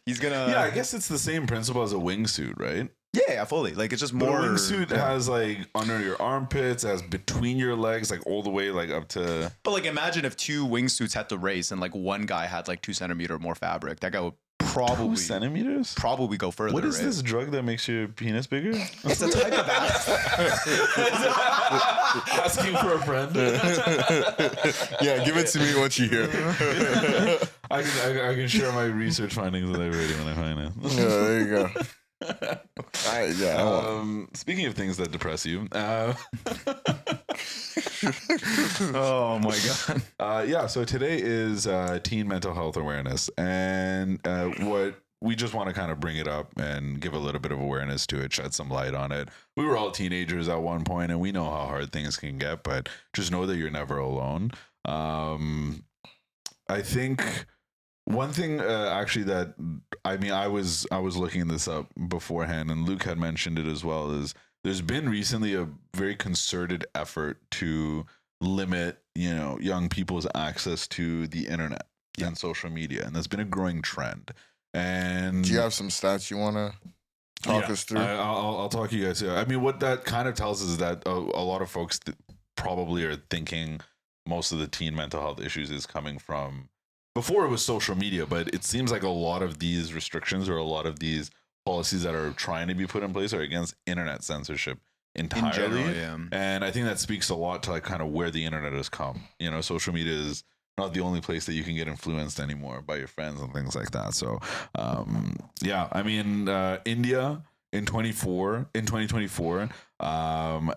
He's gonna. Yeah, I guess it's the same principle as a wingsuit, right? Yeah, fully. Like it's just more. The wingsuit has like under your armpits, has between your legs, like all the way like up to. But like, imagine if 2 wingsuits had to race, and like one guy had like 2 centimeter more fabric. That guy would probably 2 centimeters. Probably go further. What is this drug that makes your penis bigger? It's a type of asking for a friend. Yeah, give it to me once you hear. I can share my research findings with everybody when I find it. Yeah, there you go. Speaking of things that depress you, oh my god. So today is Teen Mental Health Awareness, and what we just want to kind of bring it up and give a little bit of awareness to it, shed some light on it. We were all teenagers at one point, and we know how hard things can get, but just know that you're never alone. I think one thing actually that I was looking this up beforehand, and Luke had mentioned it as well, is there's been recently a very concerted effort to limit young people's access to the internet and social media, and that's been a growing trend. And do you have some stats you want to talk us through? I'll talk you guys through. I mean, what that kind of tells us is that a lot of folks probably are thinking most of the teen mental health issues is coming from before it was social media, but it seems like a lot of these restrictions or a lot of these policies that are trying to be put in place are against internet censorship entirely. In general, yeah. And I think that speaks a lot to like kind of where the internet has come. You know, social media is not the only place that you can get influenced anymore by your friends and things like that. So, yeah, I mean, India in 2024,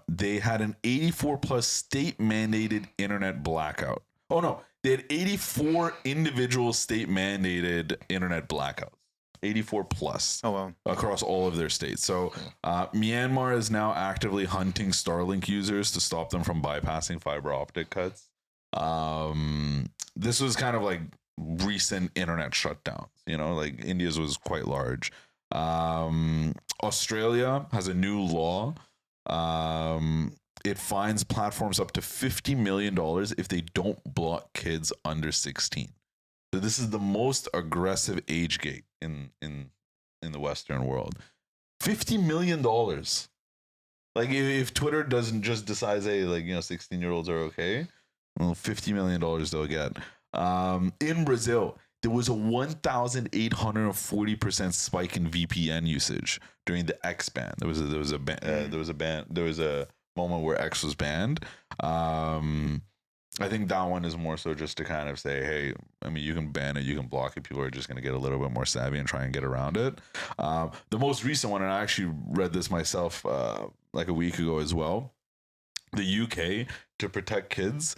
they had an 84 plus state mandated internet blackout. Oh no, they had 84 individual state mandated internet blackouts. 84 plus across all of their states. So Myanmar is now actively hunting Starlink users to stop them from bypassing fiber optic cuts. This was kind of like recent internet shutdowns, you know, like India's was quite large. Australia has a new law. It fines platforms up to $50 million if they don't block kids under 16. So this is the most aggressive age gate in the Western world. $50 million. Like if Twitter doesn't just decide, hey, like, you know, 16-year-olds are okay, well, $50 million they'll get. In Brazil, there was a 1,840% spike in VPN usage during the X ban. There was a moment where X was banned. I think that one is more so just to kind of say, hey, I mean, you can ban it, you can block it. People are just going to get a little bit more savvy and try and get around it. The most recent one, and I actually read this myself like a week ago as well. The UK, to protect kids,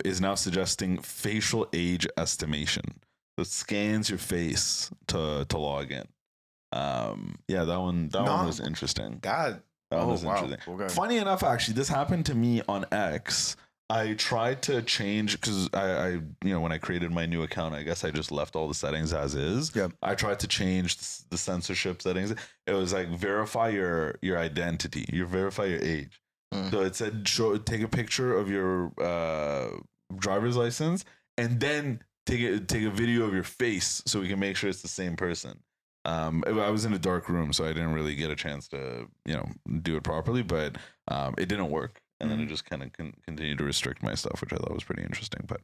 is now suggesting facial age estimation. So it scans your face to log in. Yeah, that one was interesting. That one was interesting. Okay. Funny enough, actually, this happened to me on X. I tried to change because I you know, when I created my new account, I guess I just left all the settings as is. Yep. I tried to change the censorship settings. It was like verify your identity, verify your age. So it said take a picture of your driver's license and then take a video of your face so we can make sure it's the same person. I was in a dark room, so I didn't really get a chance to, you know, do it properly, but it didn't work. And then it just kind of continued to restrict my stuff, which I thought was pretty interesting. But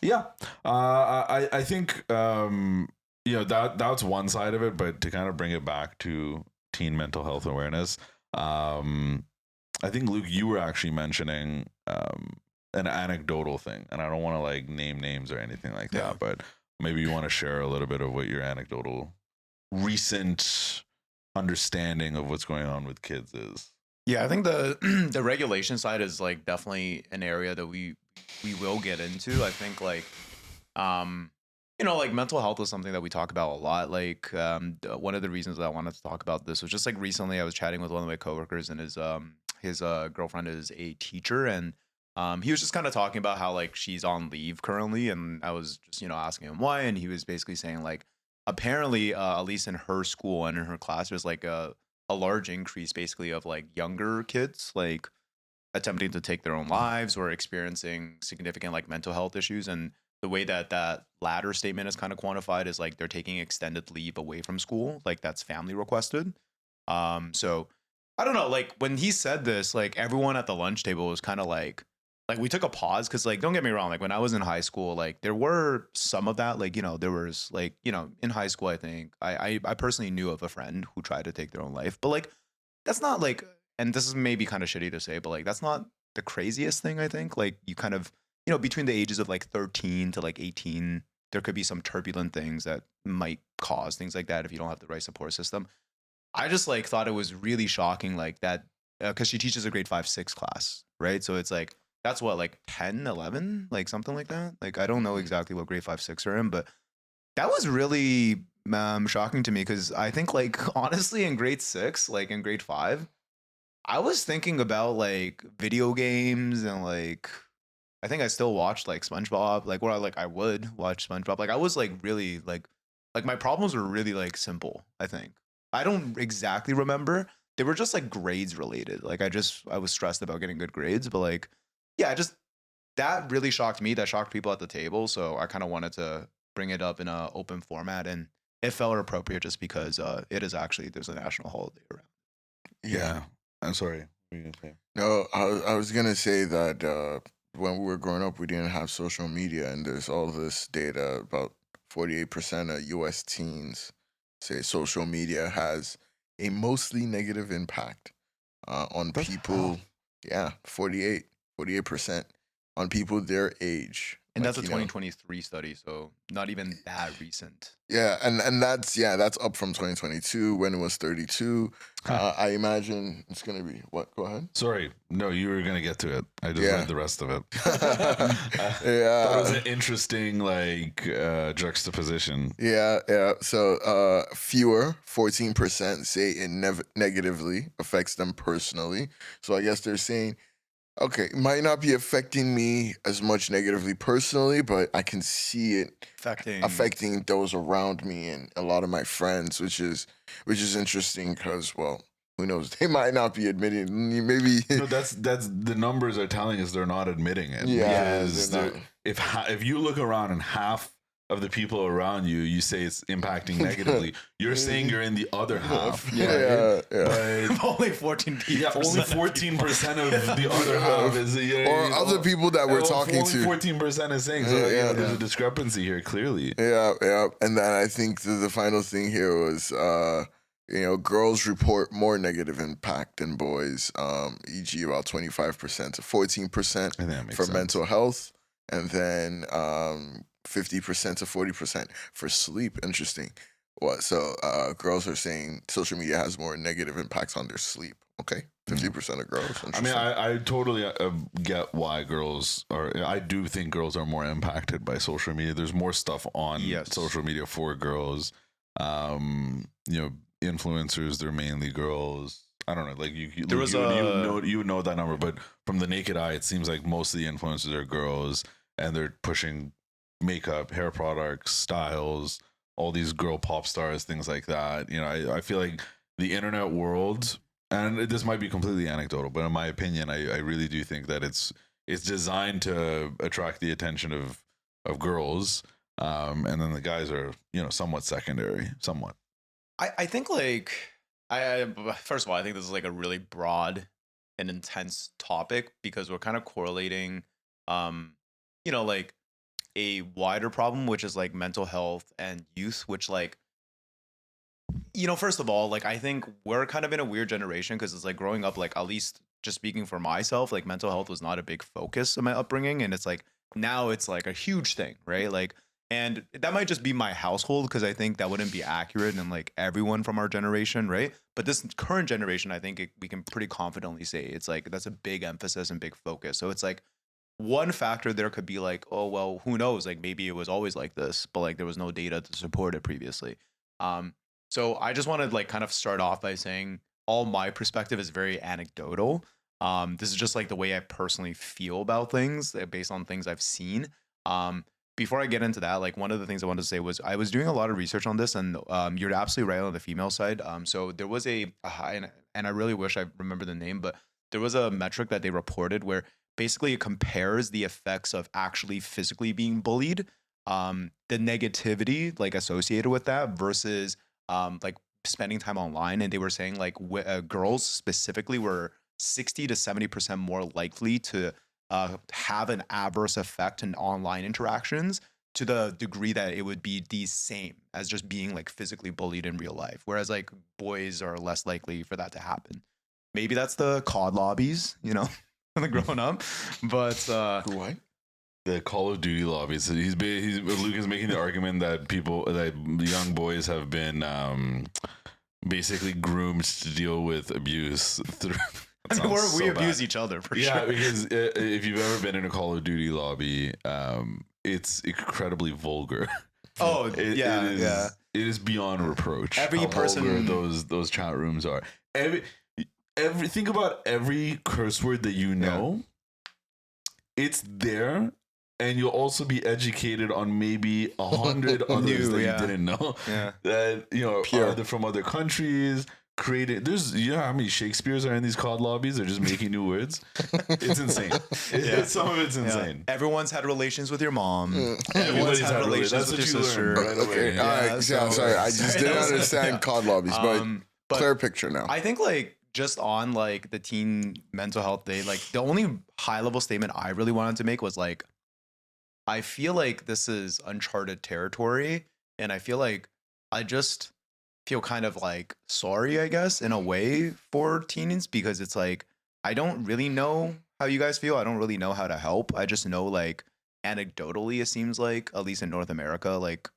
yeah, I think you know, that's one side of it. But to kind of bring it back to teen mental health awareness, I think, Luke, you were actually mentioning an anecdotal thing, and I don't want to like name names or anything like that, but maybe you want to share a little bit of what your anecdotal recent understanding of what's going on with kids is. Yeah, I think the regulation side is like definitely an area that we will get into. I think like you know, like mental health is something that we talk about a lot. Like one of the reasons that I wanted to talk about this was just like recently I was chatting with one of my coworkers, and his girlfriend is a teacher, and he was just kind of talking about how like she's on leave currently, and I was just, you know, asking him why, and he was basically saying like apparently at least in her school and in her class there's like a large increase basically of like younger kids like attempting to take their own lives or experiencing significant like mental health issues. And the way that latter statement is kind of quantified is like they're taking extended leave away from school, like that's family requested. So I don't know, like when he said this, like everyone at the lunch table was kind of like we took a pause, because like don't get me wrong, like when I was in high school, like there were some of that, like, you know, there was like, you know, in high school I think I personally knew of a friend who tried to take their own life, but like that's not like, and this is maybe kind of shitty to say, but like that's not the craziest thing. I think like you kind of, you know, between the ages of like 13 to like 18 there could be some turbulent things that might cause things like that if you don't have the right support system. I just like thought it was really shocking, like that because she teaches a grade 5-6 class, right? So it's like that's what, like 10, 11, like something like that. Like I don't know exactly what grade 5-6 are in, but that was really shocking to me, because I think like honestly in grade 6, like in grade 5, I was thinking about like video games, and like I think I still watched like SpongeBob, like where I would watch SpongeBob. Like I was like really like my problems were really like simple, I think. I don't exactly remember. They were just like grades related. Like I was stressed about getting good grades, but like yeah, that really shocked me. That shocked people at the table. So I kind of wanted to bring it up in an open format, and it felt appropriate just because it is actually, there's a national holiday around. Yeah. I'm sorry. No, I was gonna say that when we were growing up, we didn't have social media, and there's all this data about 48% of U.S. teens say social media has a mostly negative impact on people. Yeah, 48% on people their age. And that's a 2023 study, so not even that recent. Yeah, and that's up from 2022 when it was 32. I imagine it's gonna be what? Go ahead. Sorry, no, you were gonna get to it. I just read the rest of it. Yeah, that was an interesting juxtaposition. Yeah. So fewer, 14% say it negatively affects them personally. So I guess they're saying, okay, it might not be affecting me as much negatively personally, but I can see it affecting those around me and a lot of my friends, which is interesting because, well, who knows? They might not be admitting. Maybe no. That's the numbers are telling us they're not admitting it. Yeah, if you look around and half of the people around you, you say it's impacting negatively. You're saying you're in the other half. Yeah. But only 14%. Yeah, only 14% of the other half is or other people that we're talking to. 14% is saying so. There's a discrepancy here clearly. Yeah. And then I think the final thing here was, girls report more negative impact than boys. E.g., about 25% to 14% for mental health, and then 50% to 40% for sleep. Interesting. So girls are saying social media has more negative impacts on their sleep. Okay, 50% of girls. I mean, I totally get why girls are. I do think girls are more impacted by social media. There's more stuff on social media for girls. Influencers, they're mainly girls. I don't know. Like you would know that number, but from the naked eye, it seems like most of the influencers are girls, and they're pushing makeup, hair products, styles, all these girl pop stars, things like that. I feel like the internet world, and this might be completely anecdotal, but in my opinion, I really do think that it's designed to attract the attention of girls, and then the guys are somewhat secondary, somewhat. I think first of all, I think this is like a really broad and intense topic because we're kind of correlating, like a wider problem, which is like mental health and youth, which first of all, I think we're kind of in a weird generation because it's like growing up, at least just speaking for myself, mental health was not a big focus of my upbringing. And it's now it's a huge thing, right? And that might just be my household because I think that wouldn't be accurate and everyone from our generation, right? But this current generation, I think we can pretty confidently say it's that's a big emphasis and big focus. So it's one factor there could be oh, well, who knows? Maybe it was always like this, but there was no data to support it previously. So I just want to kind of start off by saying all my perspective is very anecdotal. This is just the way I personally feel about things based on things I've seen. Before I get into that, one of the things I wanted to say was I was doing a lot of research on this, and you're absolutely right on the female side. So there was and I really wish I remember the name, but there was a metric that they reported where basically it compares the effects of actually physically being bullied, the negativity associated with that versus spending time online. And they were saying girls specifically were 60 to 70% more likely to have an adverse effect in online interactions to the degree that it would be the same as just being physically bullied in real life. Whereas boys are less likely for that to happen. Maybe that's the COD lobbies, growing up, but what? The Call of Duty lobbies. Luke is making the argument that young boys have been basically groomed to deal with abuse through. We abuse each other for sure. Yeah, because if you've ever been in a Call of Duty lobby, it's incredibly vulgar. Oh, it is beyond reproach. Every person, those chat rooms are. Think about every curse word that it's there, and you'll also be educated on maybe 100 others that you didn't know. Yeah. That are from other countries. Created how many Shakespeare's are in these COD lobbies? They're just making new words. It's insane. Some of it's insane. Everyone's had relations with your mom. Everyone's had relations with your sister. Right away. Okay, all right. Sorry, I just didn't understand COD lobbies, but clear picture now. I think just on like the teen mental health day, like the only high level statement I really wanted to make was like, I feel like this is uncharted territory. And I feel like I just feel kind of like sorry, I guess, in a way for teens, because it's like, I don't really know how you guys feel. I don't really know how to help. I just know like anecdotally, it seems like, at least in North America, like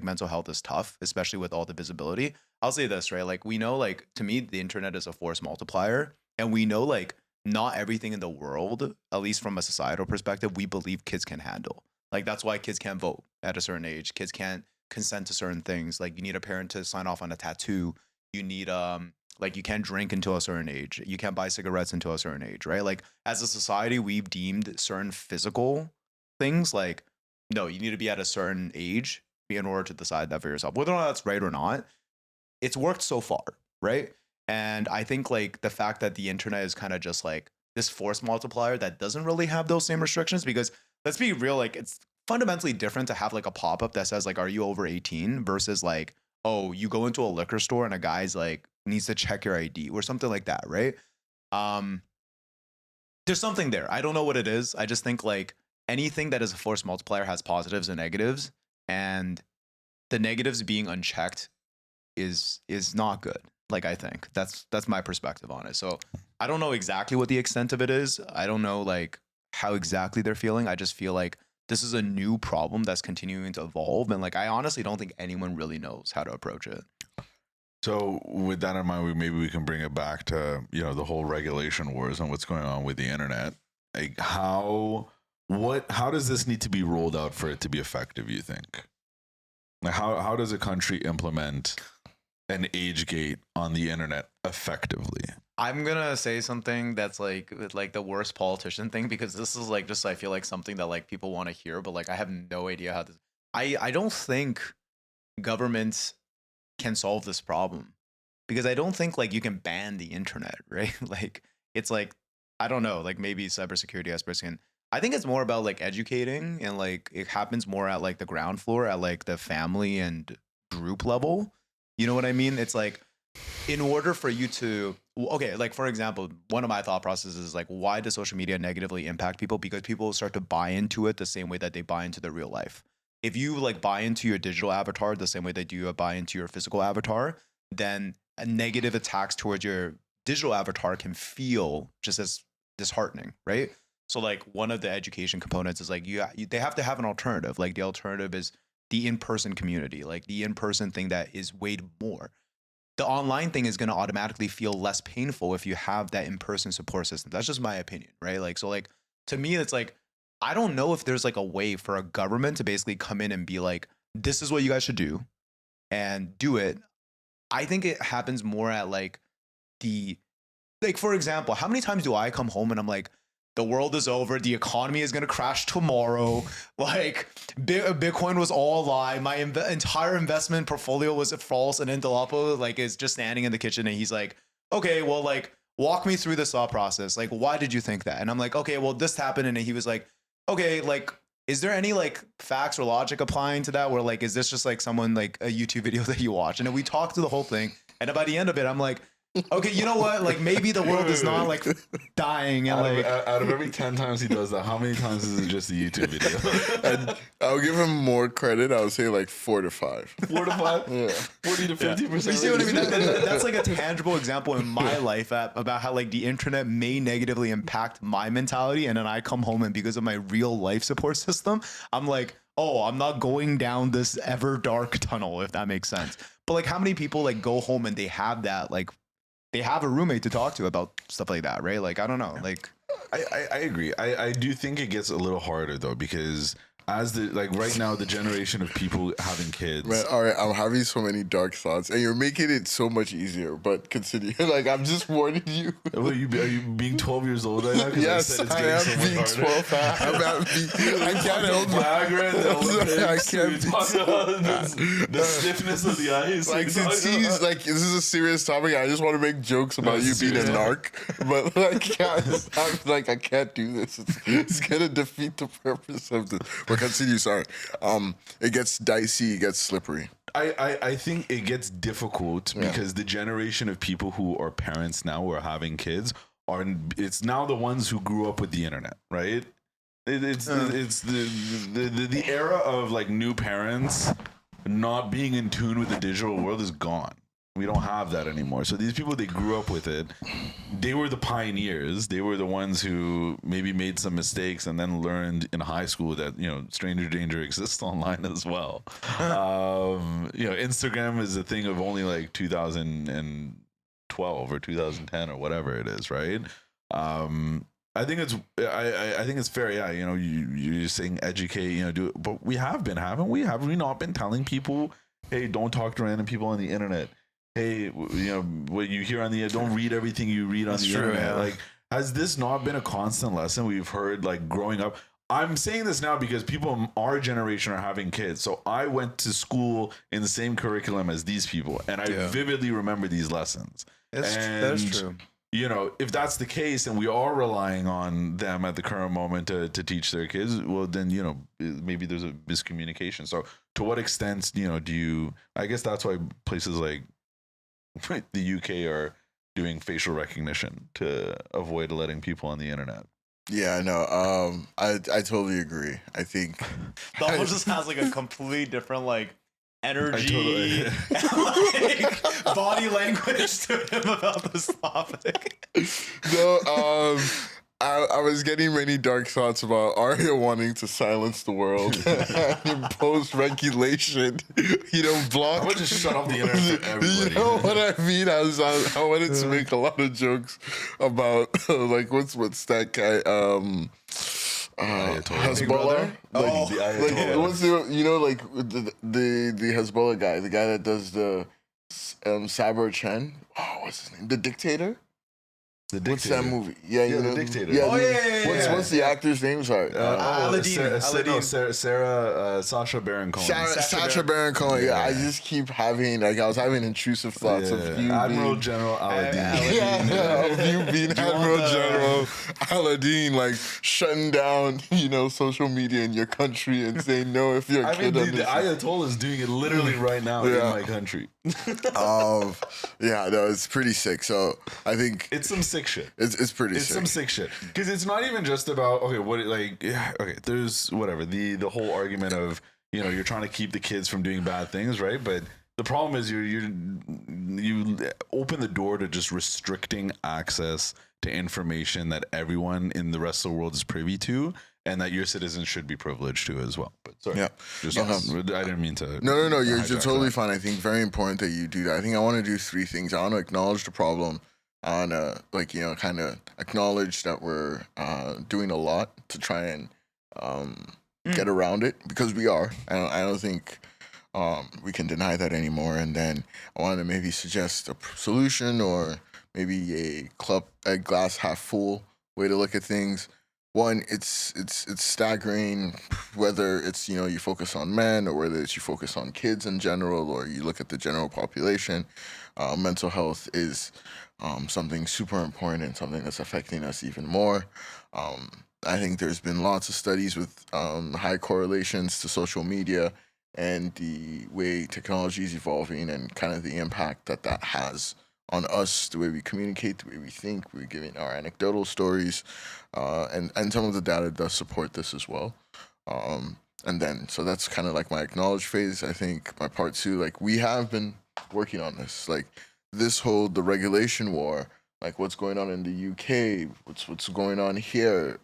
mental health is tough, especially with all the visibility. I'll say this, right? Like we know, like to me, the internet is a force multiplier, and we know like not everything in the world, at least from a societal perspective, we believe kids can handle. Like that's why kids can't vote at a certain age. Kids can't consent to certain things. Like you need a parent to sign off on a tattoo. You need like you can't drink until a certain age. You can't buy cigarettes until a certain age, right? Like as a society, we've deemed certain physical things like no, you need to be at a certain age in order to decide that for yourself. Whether or not that's right or not, it's worked so far, right? And I think like the fact that the internet is kind of just like this force multiplier that doesn't really have those same restrictions, because let's be real, like it's fundamentally different to have like a pop-up that says like, are you over 18 versus like, oh, you go into a liquor store and a guy's like needs to check your ID or something like that, right? There's something there. I don't know what it is. I just think like anything that is a force multiplier has positives and negatives, and the negatives being unchecked is not good. Like I think that's my perspective on it. So I don't know exactly what the extent of it is. I don't know like how exactly they're feeling. I just feel like this is a new problem that's continuing to evolve, and like I honestly don't think anyone really knows how to approach it. So with that in mind, maybe we can bring it back to, you know, the whole regulation wars and what's going on with the internet. Like how does this need to be rolled out for it to be effective, you think? Like how does a country implement an age gate on the internet effectively? I'm gonna say something that's like the worst politician thing, because this is like just I feel like something that like people want to hear, but like I have no idea how to. I don't think governments can solve this problem, because I don't think like you can ban the internet, right? Like it's like I don't know, like maybe cybersecurity experts can. I think it's more about like educating, and like it happens more at like the ground floor, at like the family and group level. You know what I mean? It's like in order for you to, okay, like for example, one of my thought processes is like, why does social media negatively impact people? Because people start to buy into it the same way that they buy into their real life. If you like buy into your digital avatar the same way that you buy into your physical avatar, then a negative attacks towards your digital avatar can feel just as disheartening, right? So like one of the education components is like they have to have an alternative. Like the alternative is the in-person community, like the in-person thing that is weighed more. The online thing is going to automatically feel less painful if you have that in-person support system. That's just my opinion, right? Like, so like, to me, it's like, I don't know if there's like a way for a government to basically come in and be like, this is what you guys should do and do it. I think it happens more at like like, for example, how many times do I come home and I'm like, the world is over. The economy is going to crash tomorrow. Like Bitcoin was all a lie. My entire investment portfolio was false. And then Delapo like is just standing in the kitchen and he's like, okay, well, like walk me through this thought process. Like, why did you think that? And I'm like, okay, well, this happened. And he was like, okay, like, is there any like facts or logic applying to that? Where like, is this just like someone like a YouTube video that you watch? And then we talked through the whole thing. And by the end of it, I'm like, okay, you know what? Like maybe the world is not like dying, and like out of every 10 times he does that, how many times is it just a YouTube video? And I'll give him more credit. I would say like 4 to 5. 4 to 5? Yeah. 40 to 50%. You see what I mean? That's like a tangible example in my life about how like the internet may negatively impact my mentality, and then I come home and because of my real life support system, I'm like, oh, I'm not going down this ever dark tunnel, if that makes sense. But like, how many people like go home and they have that like. They have a roommate to talk to about stuff like that, right? Like, I don't know. Like, I agree. I do think it gets a little harder though, because as the like right now the generation of people having kids. Man, all right, I'm having so many dark thoughts, and you're making it so much easier. But continue. Like I'm just warning you. Are you being 12 years old right now? Yes, I am so being 12. I can't help it. I can't. The stiffness of the eyes. Like it seems like this is a serious topic. I just want to make jokes about you being a narc, but like I'm like I can't do this. It's gonna defeat the purpose of this. Continue, sorry. It gets dicey, it gets slippery. I think it gets difficult because the generation of people who are parents now who are having kids it's now the ones who grew up with the internet, right? It's the era of like new parents not being in tune with the digital world is gone. We don't have that anymore. So these people, they grew up with it. They were the pioneers. They were the ones who maybe made some mistakes and then learned in high school that, stranger danger exists online as well. Instagram is a thing of only like 2012 or 2010 or whatever it is, right? I think it's fair. Yeah, you're saying educate, do it, but we have been, haven't we? Have we not been telling people, hey, don't talk to random people on the internet? Hey, what you hear on the don't read everything you read on the internet. Yeah. Like, has this not been a constant lesson we've heard like growing up? I'm saying this now because people in our generation are having kids. So I went to school in the same curriculum as these people, and I vividly remember these lessons. That's true. If that's the case and we are relying on them at the current moment to teach their kids, well, then, maybe there's a miscommunication. So to what extent, do you, I guess that's why places like the UK are doing facial recognition to avoid letting people on the internet. Yeah, no, I totally agree. I think the whole just has like a completely different like energy and like body language to him about this topic. No, I was getting many dark thoughts about Arya wanting to silence the world and impose regulation. Block. I would just shut off the internet for everybody. You know what I mean? I wanted to make a lot of jokes about like what's that guy? Hezbollah. What's the Hezbollah guy? The guy that does the Saber Chen. Oh, what's his name? The Dictator. What's that movie? Yeah, The Dictator. Yeah, What's the actor's name? Sorry. Sasha Baron Cohen. Sasha Baron Cohen. Yeah, I just keep having I was having intrusive thoughts of you Admiral being, General Aladdin. Of you being Admiral General Aladdin, like shutting down, social media in your country and saying no if you're a kid. The Ayatollah is doing it literally right now in my country. It's pretty sick. So I think it's some sick shit. It's pretty sick. It's some sick shit because it's not even just about there's whatever the whole argument of you're trying to keep the kids from doing bad things, right? But the problem is you open the door to just restricting access to information that everyone in the rest of the world is privy to, and that your citizens should be privileged to as well. But sorry, I didn't mean to. No. You're totally fine. I think very important that you do that. I think I want to do three things. I want to acknowledge the problem. I want to kind of acknowledge that we're doing a lot to try and get around it, because we are. I don't think we can deny that anymore. And then I want to maybe suggest a solution, or maybe a glass half full way to look at things. One, it's staggering whether it's you focus on men, or whether it's you focus on kids in general, or you look at the general population. Mental health is something super important and something that's affecting us even more. I think there's been lots of studies with high correlations to social media and the way technology is evolving, and kind of the impact that has on us, the way we communicate, the way we think. We're giving our anecdotal stories, and some of the data does support this as well. And then, so that's kind of like my acknowledge phase. I think my part two, like, we have been working on this, like the regulation war, like what's going on in the UK, what's going on here.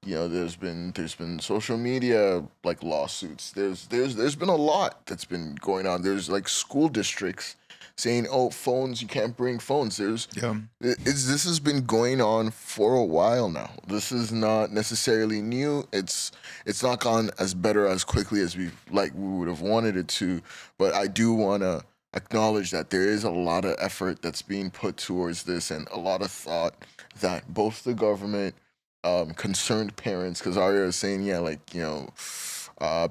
There's been social media like lawsuits. There's been a lot that's been going on. There's like school districts saying, "Oh, phones, you can't bring phones." This has been going on for a while now. This is not necessarily new. It's not gone as better as quickly as we would have wanted it to. But I do want to acknowledge that there is a lot of effort that's being put towards this, and a lot of thought that both the government, concerned parents, because Arya is saying,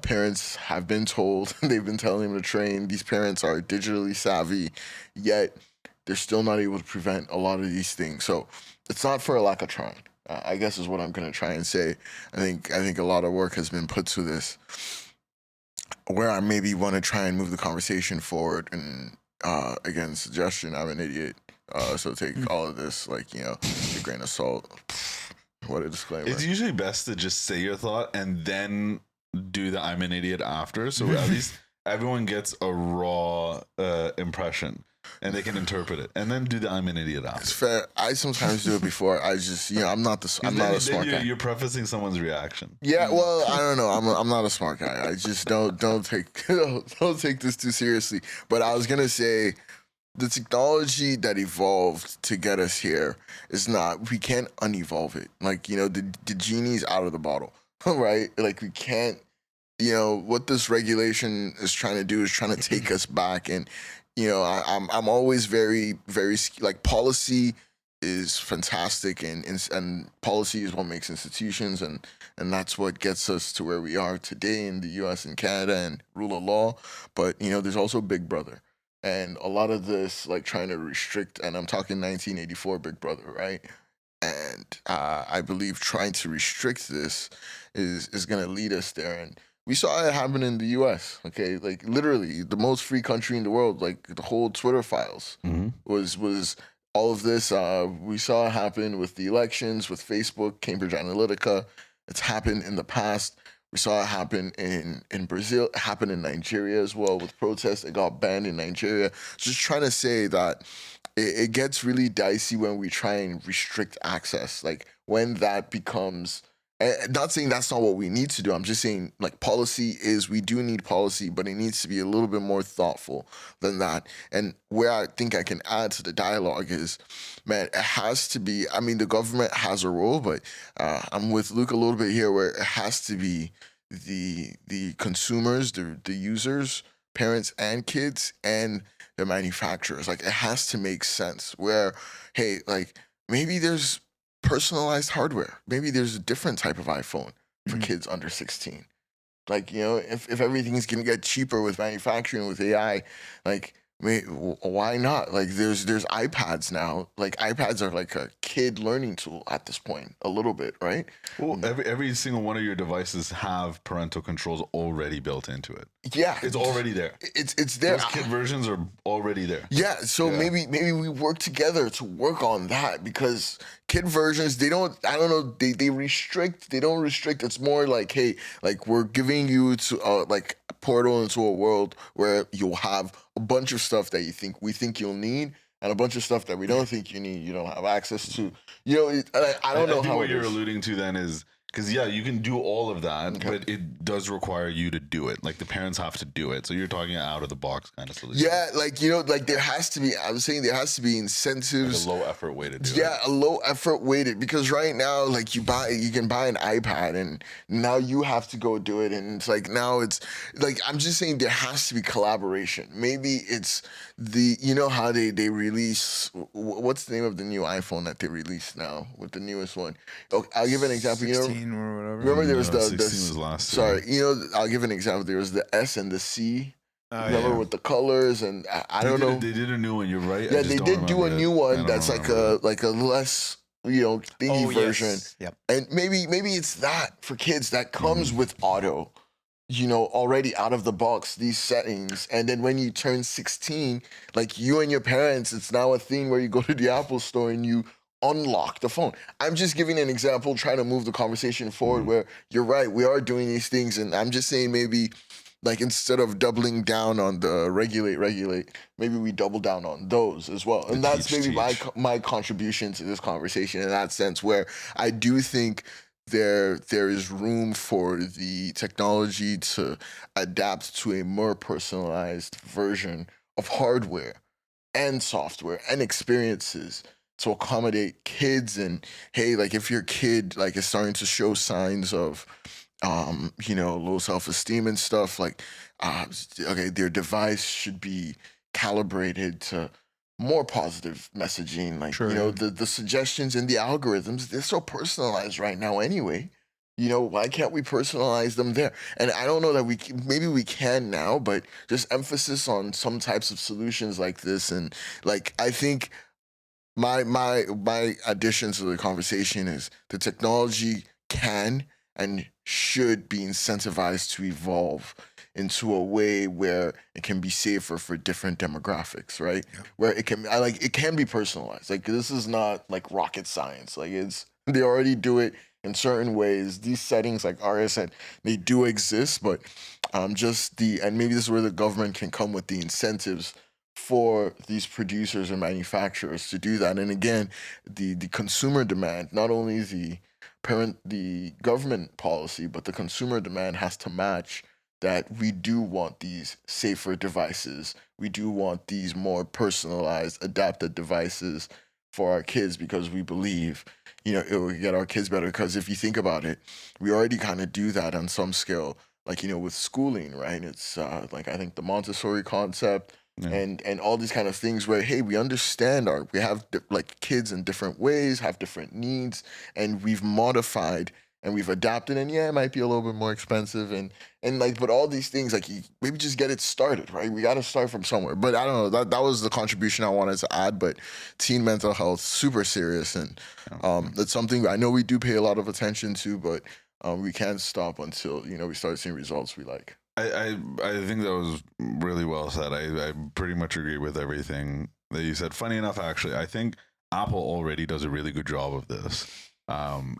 parents have been told, they've been telling them to train. These parents are digitally savvy, yet they're still not able to prevent a lot of these things. So it's not for a lack of trying, I guess is what I'm going to try and say. I think a lot of work has been put to this. where I maybe want to try and move the conversation forward. And again, suggestion, I'm an idiot. So take all of this like, a grain of salt. What a disclaimer. It's usually best to just say your thought and then do the I'm an idiot after. So at least everyone gets a raw impression and they can interpret it, and then do the I'm an idiot after. It's fair. I sometimes do it before. I just, I'm not a smart guy. You're prefacing someone's reaction. Yeah, well, I don't know. I'm not a smart guy. I just don't take don't take this too seriously. But I was gonna say, the technology that evolved to get us here is not. We can't unevolve it. Like, the genie's out of the bottle, right? Like, we can't. What this regulation is trying to do is trying to take us back. And I'm always very, very, like, policy is fantastic, and policy is what makes institutions, and that's what gets us to where we are today in the U.S. and Canada, and rule of law. But there's also Big Brother, and a lot of this, like, trying to restrict, and I'm talking 1984 Big Brother, right? And I believe trying to restrict this is going to lead us there. And we saw it happen in the U.S. Okay, like, literally the most free country in the world. Like, the whole Twitter files was all of this. We saw it happen with the elections, with Facebook, Cambridge Analytica. It's happened in the past. We saw it happen in Brazil. It happened in Nigeria as well with protests. It got banned in Nigeria. Just trying to say that it gets really dicey when we try and restrict access. Like, when that becomes... Not saying that's not what we need to do. I'm just saying, like, we do need policy, but it needs to be a little bit more thoughtful than that. And where I think I can add to the dialogue is, man, it has to be, I mean, the government has a role, but I'm with Luke a little bit here, where it has to be the consumers, the users, parents and kids, and the manufacturers. Like, it has to make sense where, hey, like, maybe there's personalized hardware. Maybe there's a different type of iPhone for kids under 16. Like, if everything is going to get cheaper with manufacturing, with AI, like, why not? Like, there's iPads now. Like, iPads are like a kid learning tool at this point, a little bit, right? Well, every single one of your devices have parental controls already built into it. Yeah, it's already there. It's there. Those kid versions are already there. Yeah, so maybe we work together to work on that, because kid versions, they don't. I don't know. They restrict. They don't restrict. It's more like, hey, like, we're giving you to like a portal into a world where you'll have a bunch of stuff that we think you'll need, and a bunch of stuff that we don't think you need. You don't have access to. I don't know how what you're alluding to then is. Because, you can do all of that, but it does require you to do it. Like, the parents have to do it. So you're talking out of the box kind of solution. Yeah, like, like, there has to be, I'm saying there has to be incentives. Like a low effort way to do it. Yeah, a low effort way to, because right now, like, you can buy an iPad, and now you have to go do it. And it's like, now it's like, I'm just saying there has to be collaboration. Maybe it's how they release, what's the name of the new iPhone that they released now with the newest one? Okay, I'll give an example. 16 or whatever. Remember there was the 16 was last sorry, year. I'll give an example. There was the S and the C. Remember with the colors, and I don't know. They did a new one. You're right. Yeah, they did do a new one that's like a less thingy version. Yes. Yep. And maybe it's that for kids that comes with auto. Already out of the box, these settings. And then when you turn 16, like, you and your parents, it's now a thing where you go to the Apple store and you unlock the phone. I'm just giving an example, trying to move the conversation forward, where you're right, we are doing these things. And I'm just saying, maybe, like, instead of doubling down on the regulate, maybe we double down on those as well. And that's maybe my contribution to this conversation in that sense, where I do think there is room for the technology to adapt to a more personalized version of hardware and software and experiences to accommodate kids. And, hey, like, if your kid, like, is starting to show signs of low self-esteem and stuff, like, their device should be calibrated to more positive messaging. Like, Sure. The suggestions and the algorithms, they're so personalized right now anyway. Why can't we personalize them there? And I don't know that maybe we can now, but just emphasis on some types of solutions like this. And, like, I think my addition to the conversation is the technology can and should be incentivized to evolve into a way where it can be safer for different demographics, right? Yeah. Where it can be personalized. Like, this is not like rocket science. Like, they already do it in certain ways. These settings, like Arya said, they do exist, but and maybe this is where the government can come with the incentives for these producers and manufacturers to do that. And again, the consumer demand, not only the government policy, but the consumer demand has to match that. We do want these safer devices. We do want these more personalized, adapted devices for our kids, because we believe, it will get our kids better. Because if you think about it, we already kind of do that on some scale, like, with schooling, right? It's like, I think the Montessori concept, and all these kind of things where, hey, we understand we have like kids in different ways, have different needs, and we've modified and we've adapted. And yeah, it might be a little bit more expensive, and like, but all these things, like, maybe just get it started, right? We got to start from somewhere. But I don't know, that was the contribution I wanted to add. But teen mental health, super serious, and that's something I know we do pay a lot of attention to, but we can't stop until we start seeing results we like. I think that was really well said. I pretty much agree with everything that you said. Funny enough, actually, I think Apple already does a really good job of this.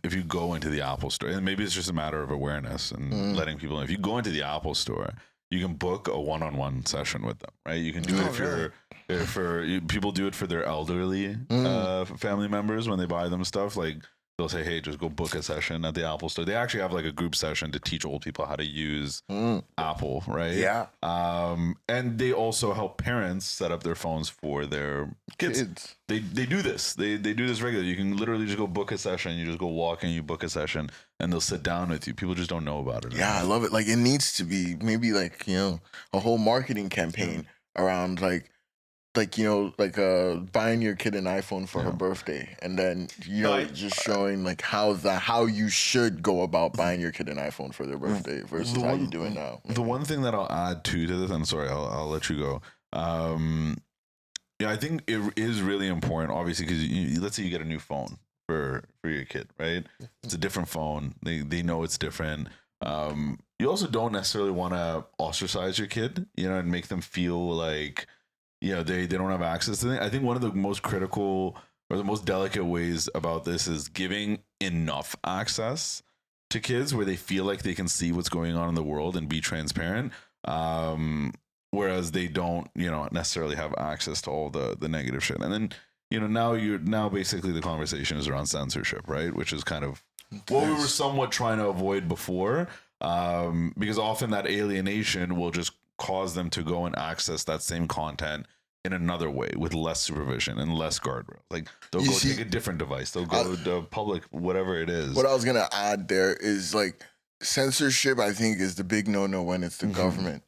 If you go into the Apple store, and maybe it's just a matter of awareness and letting people know. If you go into the Apple store, you can book a one-on-one session with them, right? You can do it people do it for their elderly family members when they buy them stuff. Like, they'll say, hey, just go book a session at the Apple store. They actually have like a group session to teach old people how to use Apple, right? Yeah. And they also help parents set up their phones for their kids. They do this. They do this regularly. You can literally just go book a session. You just go walk in, you book a session, and they'll sit down with you. People just don't know about it. Yeah, I love it. Like, it needs to be maybe like, a whole marketing campaign around buying your kid an iPhone for her birthday, and then just showing like how you should go about buying your kid an iPhone for their birthday versus how you do it now. The one thing that I'll add to this, and sorry, I'll let you go. I think it is really important, obviously, because let's say you get a new phone for your kid, right? It's a different phone. They know it's different. You also don't necessarily want to ostracize your kid, and make them feel like, they don't have access to it. I think one of the most critical or the most delicate ways about this is giving enough access to kids where they feel like they can see what's going on in the world and be transparent. Whereas they don't, necessarily have access to all the negative shit. And then, now basically the conversation is around censorship, right? Which is kind of what we were somewhat trying to avoid before. Because often that alienation will just cause them to go and access that same content in another way with less supervision and less guardrails. Like, they'll take a different device. They'll go to public, whatever it is. What I was going to add there is, like, censorship, I think, is the big no-no when it's the government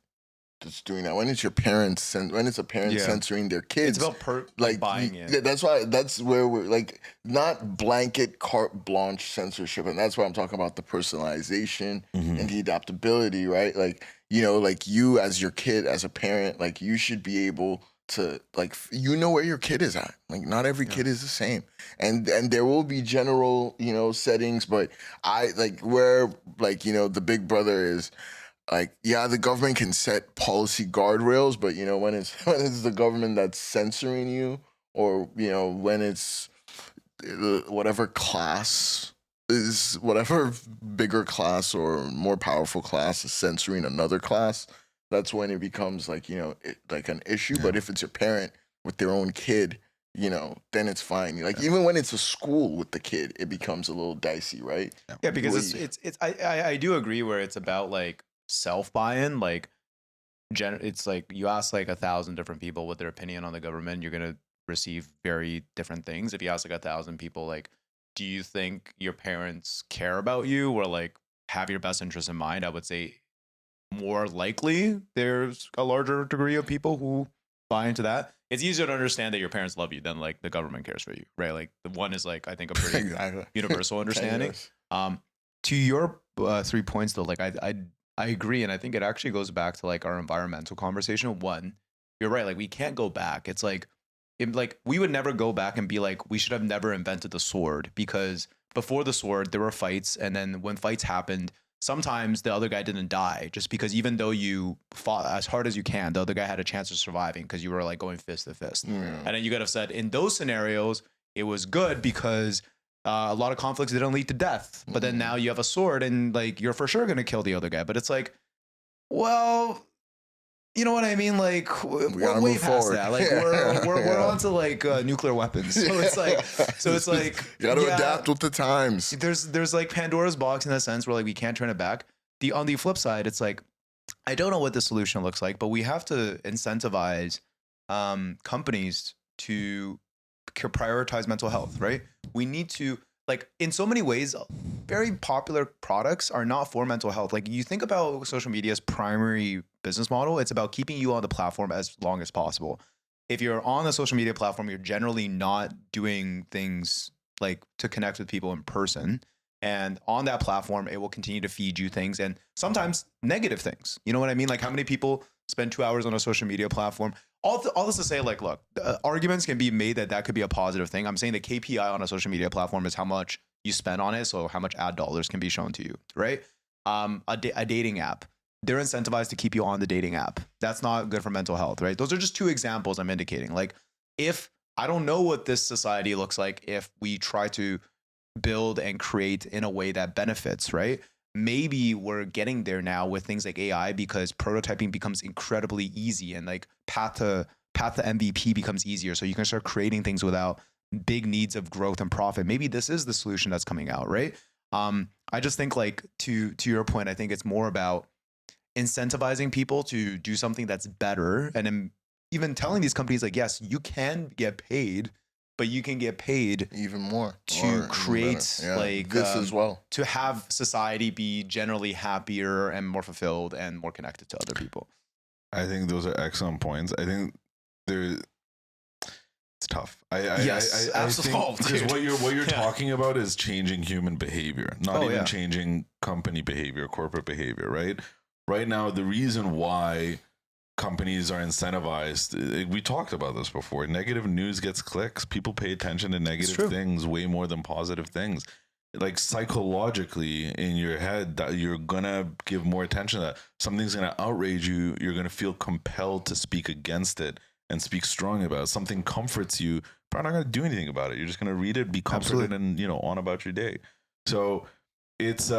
that's doing that. When it's your parents, when it's a parent censoring their kids. It's about buying it. That's where we're, like, not blanket carte blanche censorship. And that's why I'm talking about the personalization and the adaptability, right? Like, like, you as your kid, as a parent, like, you should be able to, like, where your kid is at. Like, not every kid is the same, and there will be general settings, but I like where, like, the big brother is, like, the government can set policy guardrails, but when it's the government that's censoring you, or when it's whatever bigger class or more powerful class is censoring another class, that's when it becomes like, like an issue. But if it's your parent with their own kid, then it's fine. Like, even when it's a school with the kid, it becomes a little dicey, right? Yeah, because I do agree where it's about, like, self buy-in. Like, it's like you ask like 1,000 different people what their opinion on the government, you're gonna receive very different things. If you ask like 1,000 people, like, do you think your parents care about you or like have your best interest in mind, I would say more likely there's a larger degree of people who buy into that. It's easier to understand that your parents love you than like the government cares for you, right? Like, the one is like, I think, a pretty universal understanding. To your 3 points though, like, I agree, and I think it actually goes back to like our environmental conversation. One, you're right, like, we can't go back. It's like, we would never go back and be like, we should have never invented the sword, because before the sword there were fights, and then when fights happened, sometimes the other guy didn't die just because even though you fought as hard as you can, the other guy had a chance of surviving because you were like going fist to fist. And then you could have said in those scenarios, it was good because a lot of conflicts didn't lead to death. But then now you have a sword and like you're for sure going to kill the other guy. But it's like, well, you know what I mean? Like we're way past that. Like we're on to like nuclear weapons. So it's like you got to adapt with the times. There's like Pandora's box in that sense where like we can't turn it back. On the flip side, it's like I don't know what the solution looks like, but we have to incentivize companies to prioritize mental health, right? We need to, like, in so many ways, very popular products are not for mental health. Like, you think about social media's primary business model, it's about keeping you on the platform as long as possible. If you're on the social media platform, you're generally not doing things like to connect with people in person. And on that platform, it will continue to feed you things and sometimes negative things. You know what I mean? Like, how many people spend 2 hours on a social media platform? All this to say, like, look, arguments can be made that could be a positive thing. I'm saying the KPI on a social media platform is how much you spend on it. So how much ad dollars can be shown to you, right? A dating app, they're incentivized to keep you on the dating app. That's not good for mental health, right? Those are just two examples I'm indicating. Like, if I don't know what this society looks like if we try to build and create in a way that benefits, right? Maybe we're getting there now with things like AI because prototyping becomes incredibly easy and like path to MVP becomes easier. So you can start creating things without big needs of growth and profit. Maybe this is the solution that's coming out, right? I just think, like, to your point, I think it's more about incentivizing people to do something that's better, and then even telling these companies, like, yes, you can get paid, but you can get paid even more to create like this as well, to have society be generally happier and more fulfilled and more connected to other people. I think those are excellent points. I think it's tough. Yes, absolutely. Because what you're talking about is changing human behavior, not even changing company behavior, corporate behavior, right? Right now, the reason why companies are incentivized, we talked about this before, negative news gets clicks. People pay attention to negative things way more than positive things. Like, psychologically in your head, that you're gonna give more attention to that. Something's gonna outrage you, you're gonna feel compelled to speak against it and speak strongly about it. Something comforts you, probably not gonna do anything about it. You're just gonna read it, be comforted, and on about your day. So it's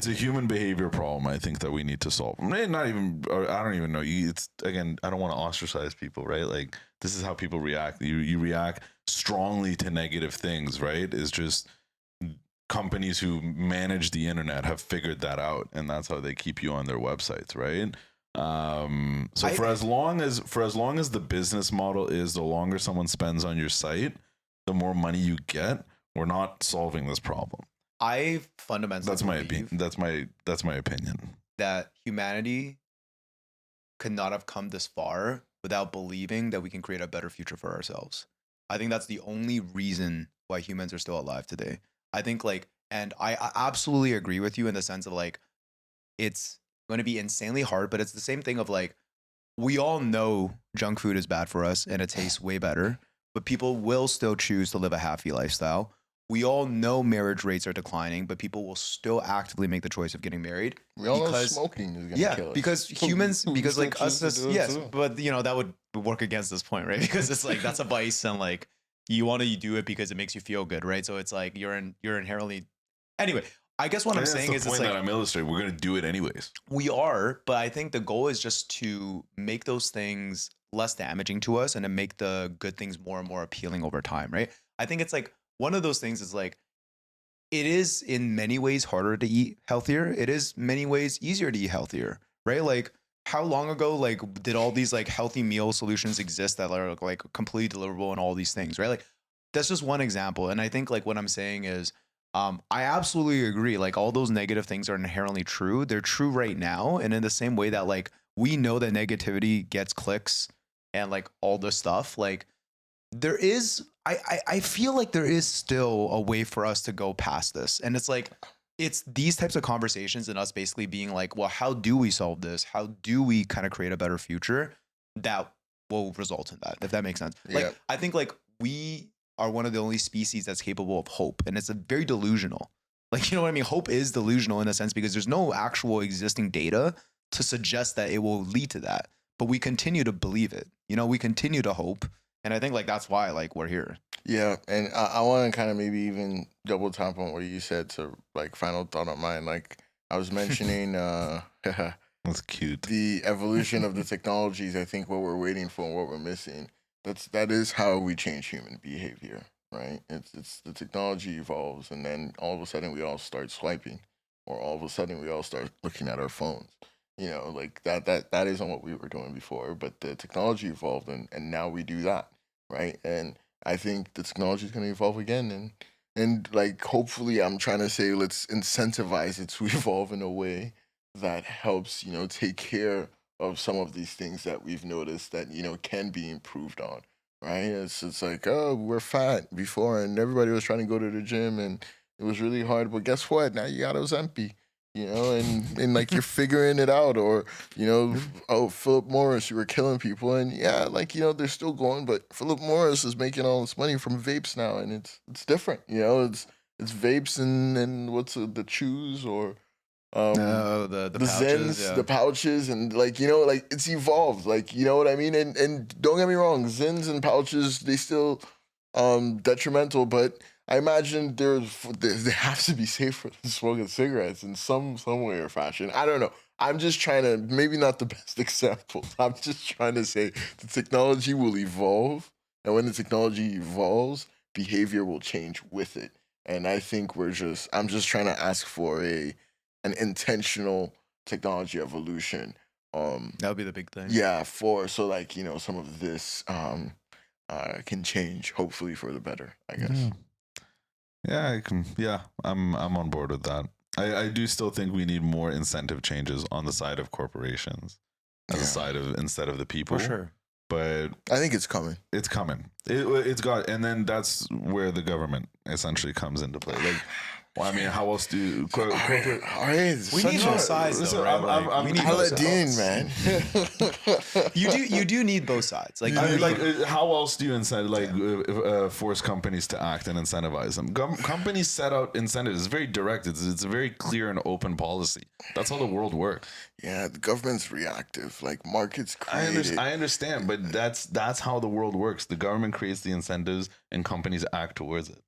a human behavior problem, I think, that we need to solve. Not even, or I don't even know. It's, again, I don't want to ostracize people, right? Like, this is how people react. You react strongly to negative things, right? It's just companies who manage the internet have figured that out, and that's how they keep you on their websites, right? So for as long as the business model is, the longer someone spends on your site, the more money you get. We're not solving this problem. I fundamentally that's my opinion that humanity could not have come this far without believing that we can create a better future for ourselves. I think that's the only reason why humans are still alive today. I think, like, and I absolutely agree with you in the sense of, like, it's going to be insanely hard, but it's the same thing of, like, we all know junk food is bad for us and it tastes way better, but people will still choose to live a happy lifestyle. We all know marriage rates are declining, but people will still actively make the choice of getting married. We all know smoking is going to kill us. Because humans, because like us, but that would work against this point, right? Because it's like, that's a vice, and like you want to do it because it makes you feel good, right? So it's like you're inherently. Anyway, I guess what I'm saying is, the point that I'm illustrating. We're going to do it anyways. We are, but I think the goal is just to make those things less damaging to us and to make the good things more and more appealing over time, right? I think it's like, one of those things is, like, it is in many ways harder to eat healthier. It is many ways easier to eat healthier, right? Like, how long ago, like, did all these like healthy meal solutions exist that are like completely deliverable and all these things, right? Like, that's just one example. And I think, like, what I'm saying is, I absolutely agree. Like, all those negative things are inherently true. They're true right now. And in the same way that, like, we know that negativity gets clicks and like all this stuff, like, there is, I feel like there is still a way for us to go past this. And it's like, it's these types of conversations and us basically being like, well, how do we solve this? How do we kind of create a better future that will result in that, if that makes sense? Yeah. Like, I think, like, we are one of the only species that's capable of hope, and it's a very delusional. Like, you know what I mean? Hope is delusional in a sense because there's no actual existing data to suggest that it will lead to that. But we continue to believe it. You know, we continue to hope. And I think like that's why like we're here. Yeah, and I want to kind of maybe even double tap on what you said to like final thought on mine. Like I was mentioning That's cute. the evolution of the technologies. I think what we're waiting for and what we're missing. That is how we change human behavior, right? It's the technology evolves, and then all of a sudden we all start swiping, or all of a sudden we all start looking at our phones. You know, like that isn't what we were doing before, but the technology evolved, and now we do that, right? And I think the technology is going to evolve again, and like hopefully, I'm trying to say let's incentivize it to evolve in a way that helps, take care of some of these things that we've noticed that can be improved on, right? It's like, oh, we're fat before, and everybody was trying to go to the gym, and it was really hard. But guess what? Now you got Ozempic, and like you're figuring it out, or oh, Philip Morris, you were killing people, and yeah, like they're still going, but Philip Morris is making all this money from vapes now, and it's different, it's vapes and what's the chews or. The pouches, Zins, the pouches, and like like it's evolved, like what I mean. And don't get me wrong, Zins and pouches they still detrimental, but I imagine they have to be safer than smoking cigarettes in some way or fashion. I don't know. I'm just trying to maybe not the best example. I'm just trying to say the technology will evolve, and when the technology evolves, behavior will change with it. And I think I'm just trying to ask for an intentional technology evolution. That would be the big thing. Yeah, so like some of this can change, hopefully for the better, I guess. Yeah, I can. Yeah, I'm on board with that. I do still think we need more incentive changes on the side of corporations, as a side of instead of the people. For sure. But I think it's coming. It's coming. It's got, and then that's where the government essentially comes into play. Like, well, I mean, how else do corporate? We need both sides, though, right? I'm Aladdin, man. You do need both sides. Like, how else do you force companies to act and incentivize them? Companies set out incentives. It's very direct. It's a very clear and open policy. That's how the world works. Yeah, the government's reactive. Like markets create I understand, but that's how the world works. The government creates the incentives, and companies act towards it.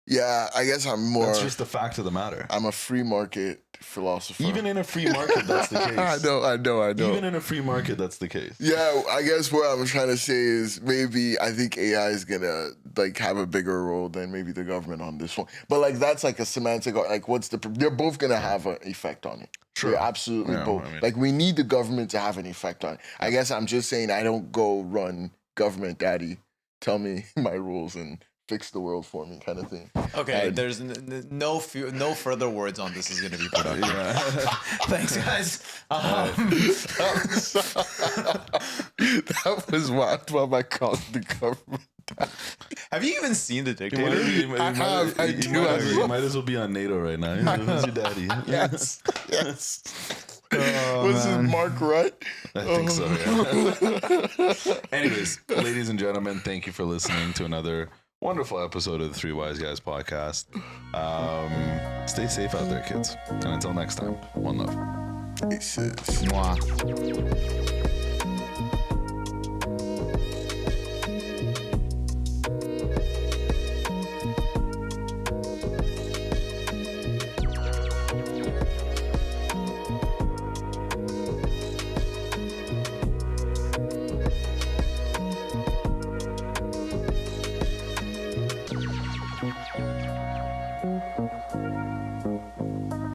Yeah, I guess I'm more. That's just the fact of the matter. I'm a free market philosopher. Even in a free market, that's the case. I know. Even in a free market, that's the case. Yeah, I guess what I'm trying to say is maybe I think AI is gonna like have a bigger role than maybe the government on this one. But like that's like a semantic. Like they're both gonna have an effect on it. Sure, they're absolutely both. I mean, like we need the government to have an effect on it. I guess I'm just saying I don't go run government daddy. Tell me my rules and fix the world for me, kind of thing. Okay, there's no further words on this is going to be productive. Yeah. Thanks, guys. That was what I called the government. Have you even seen The Dictator? I have. I do. You might as well be on NATO right now. Who's your daddy? Yes. Was it Mark Rutt? I think so, yeah. Anyways, ladies and gentlemen, thank you for listening to another wonderful episode of the Three Wise Guys podcast. Stay safe out there, kids. And until next time, one love. Aces. Mwah.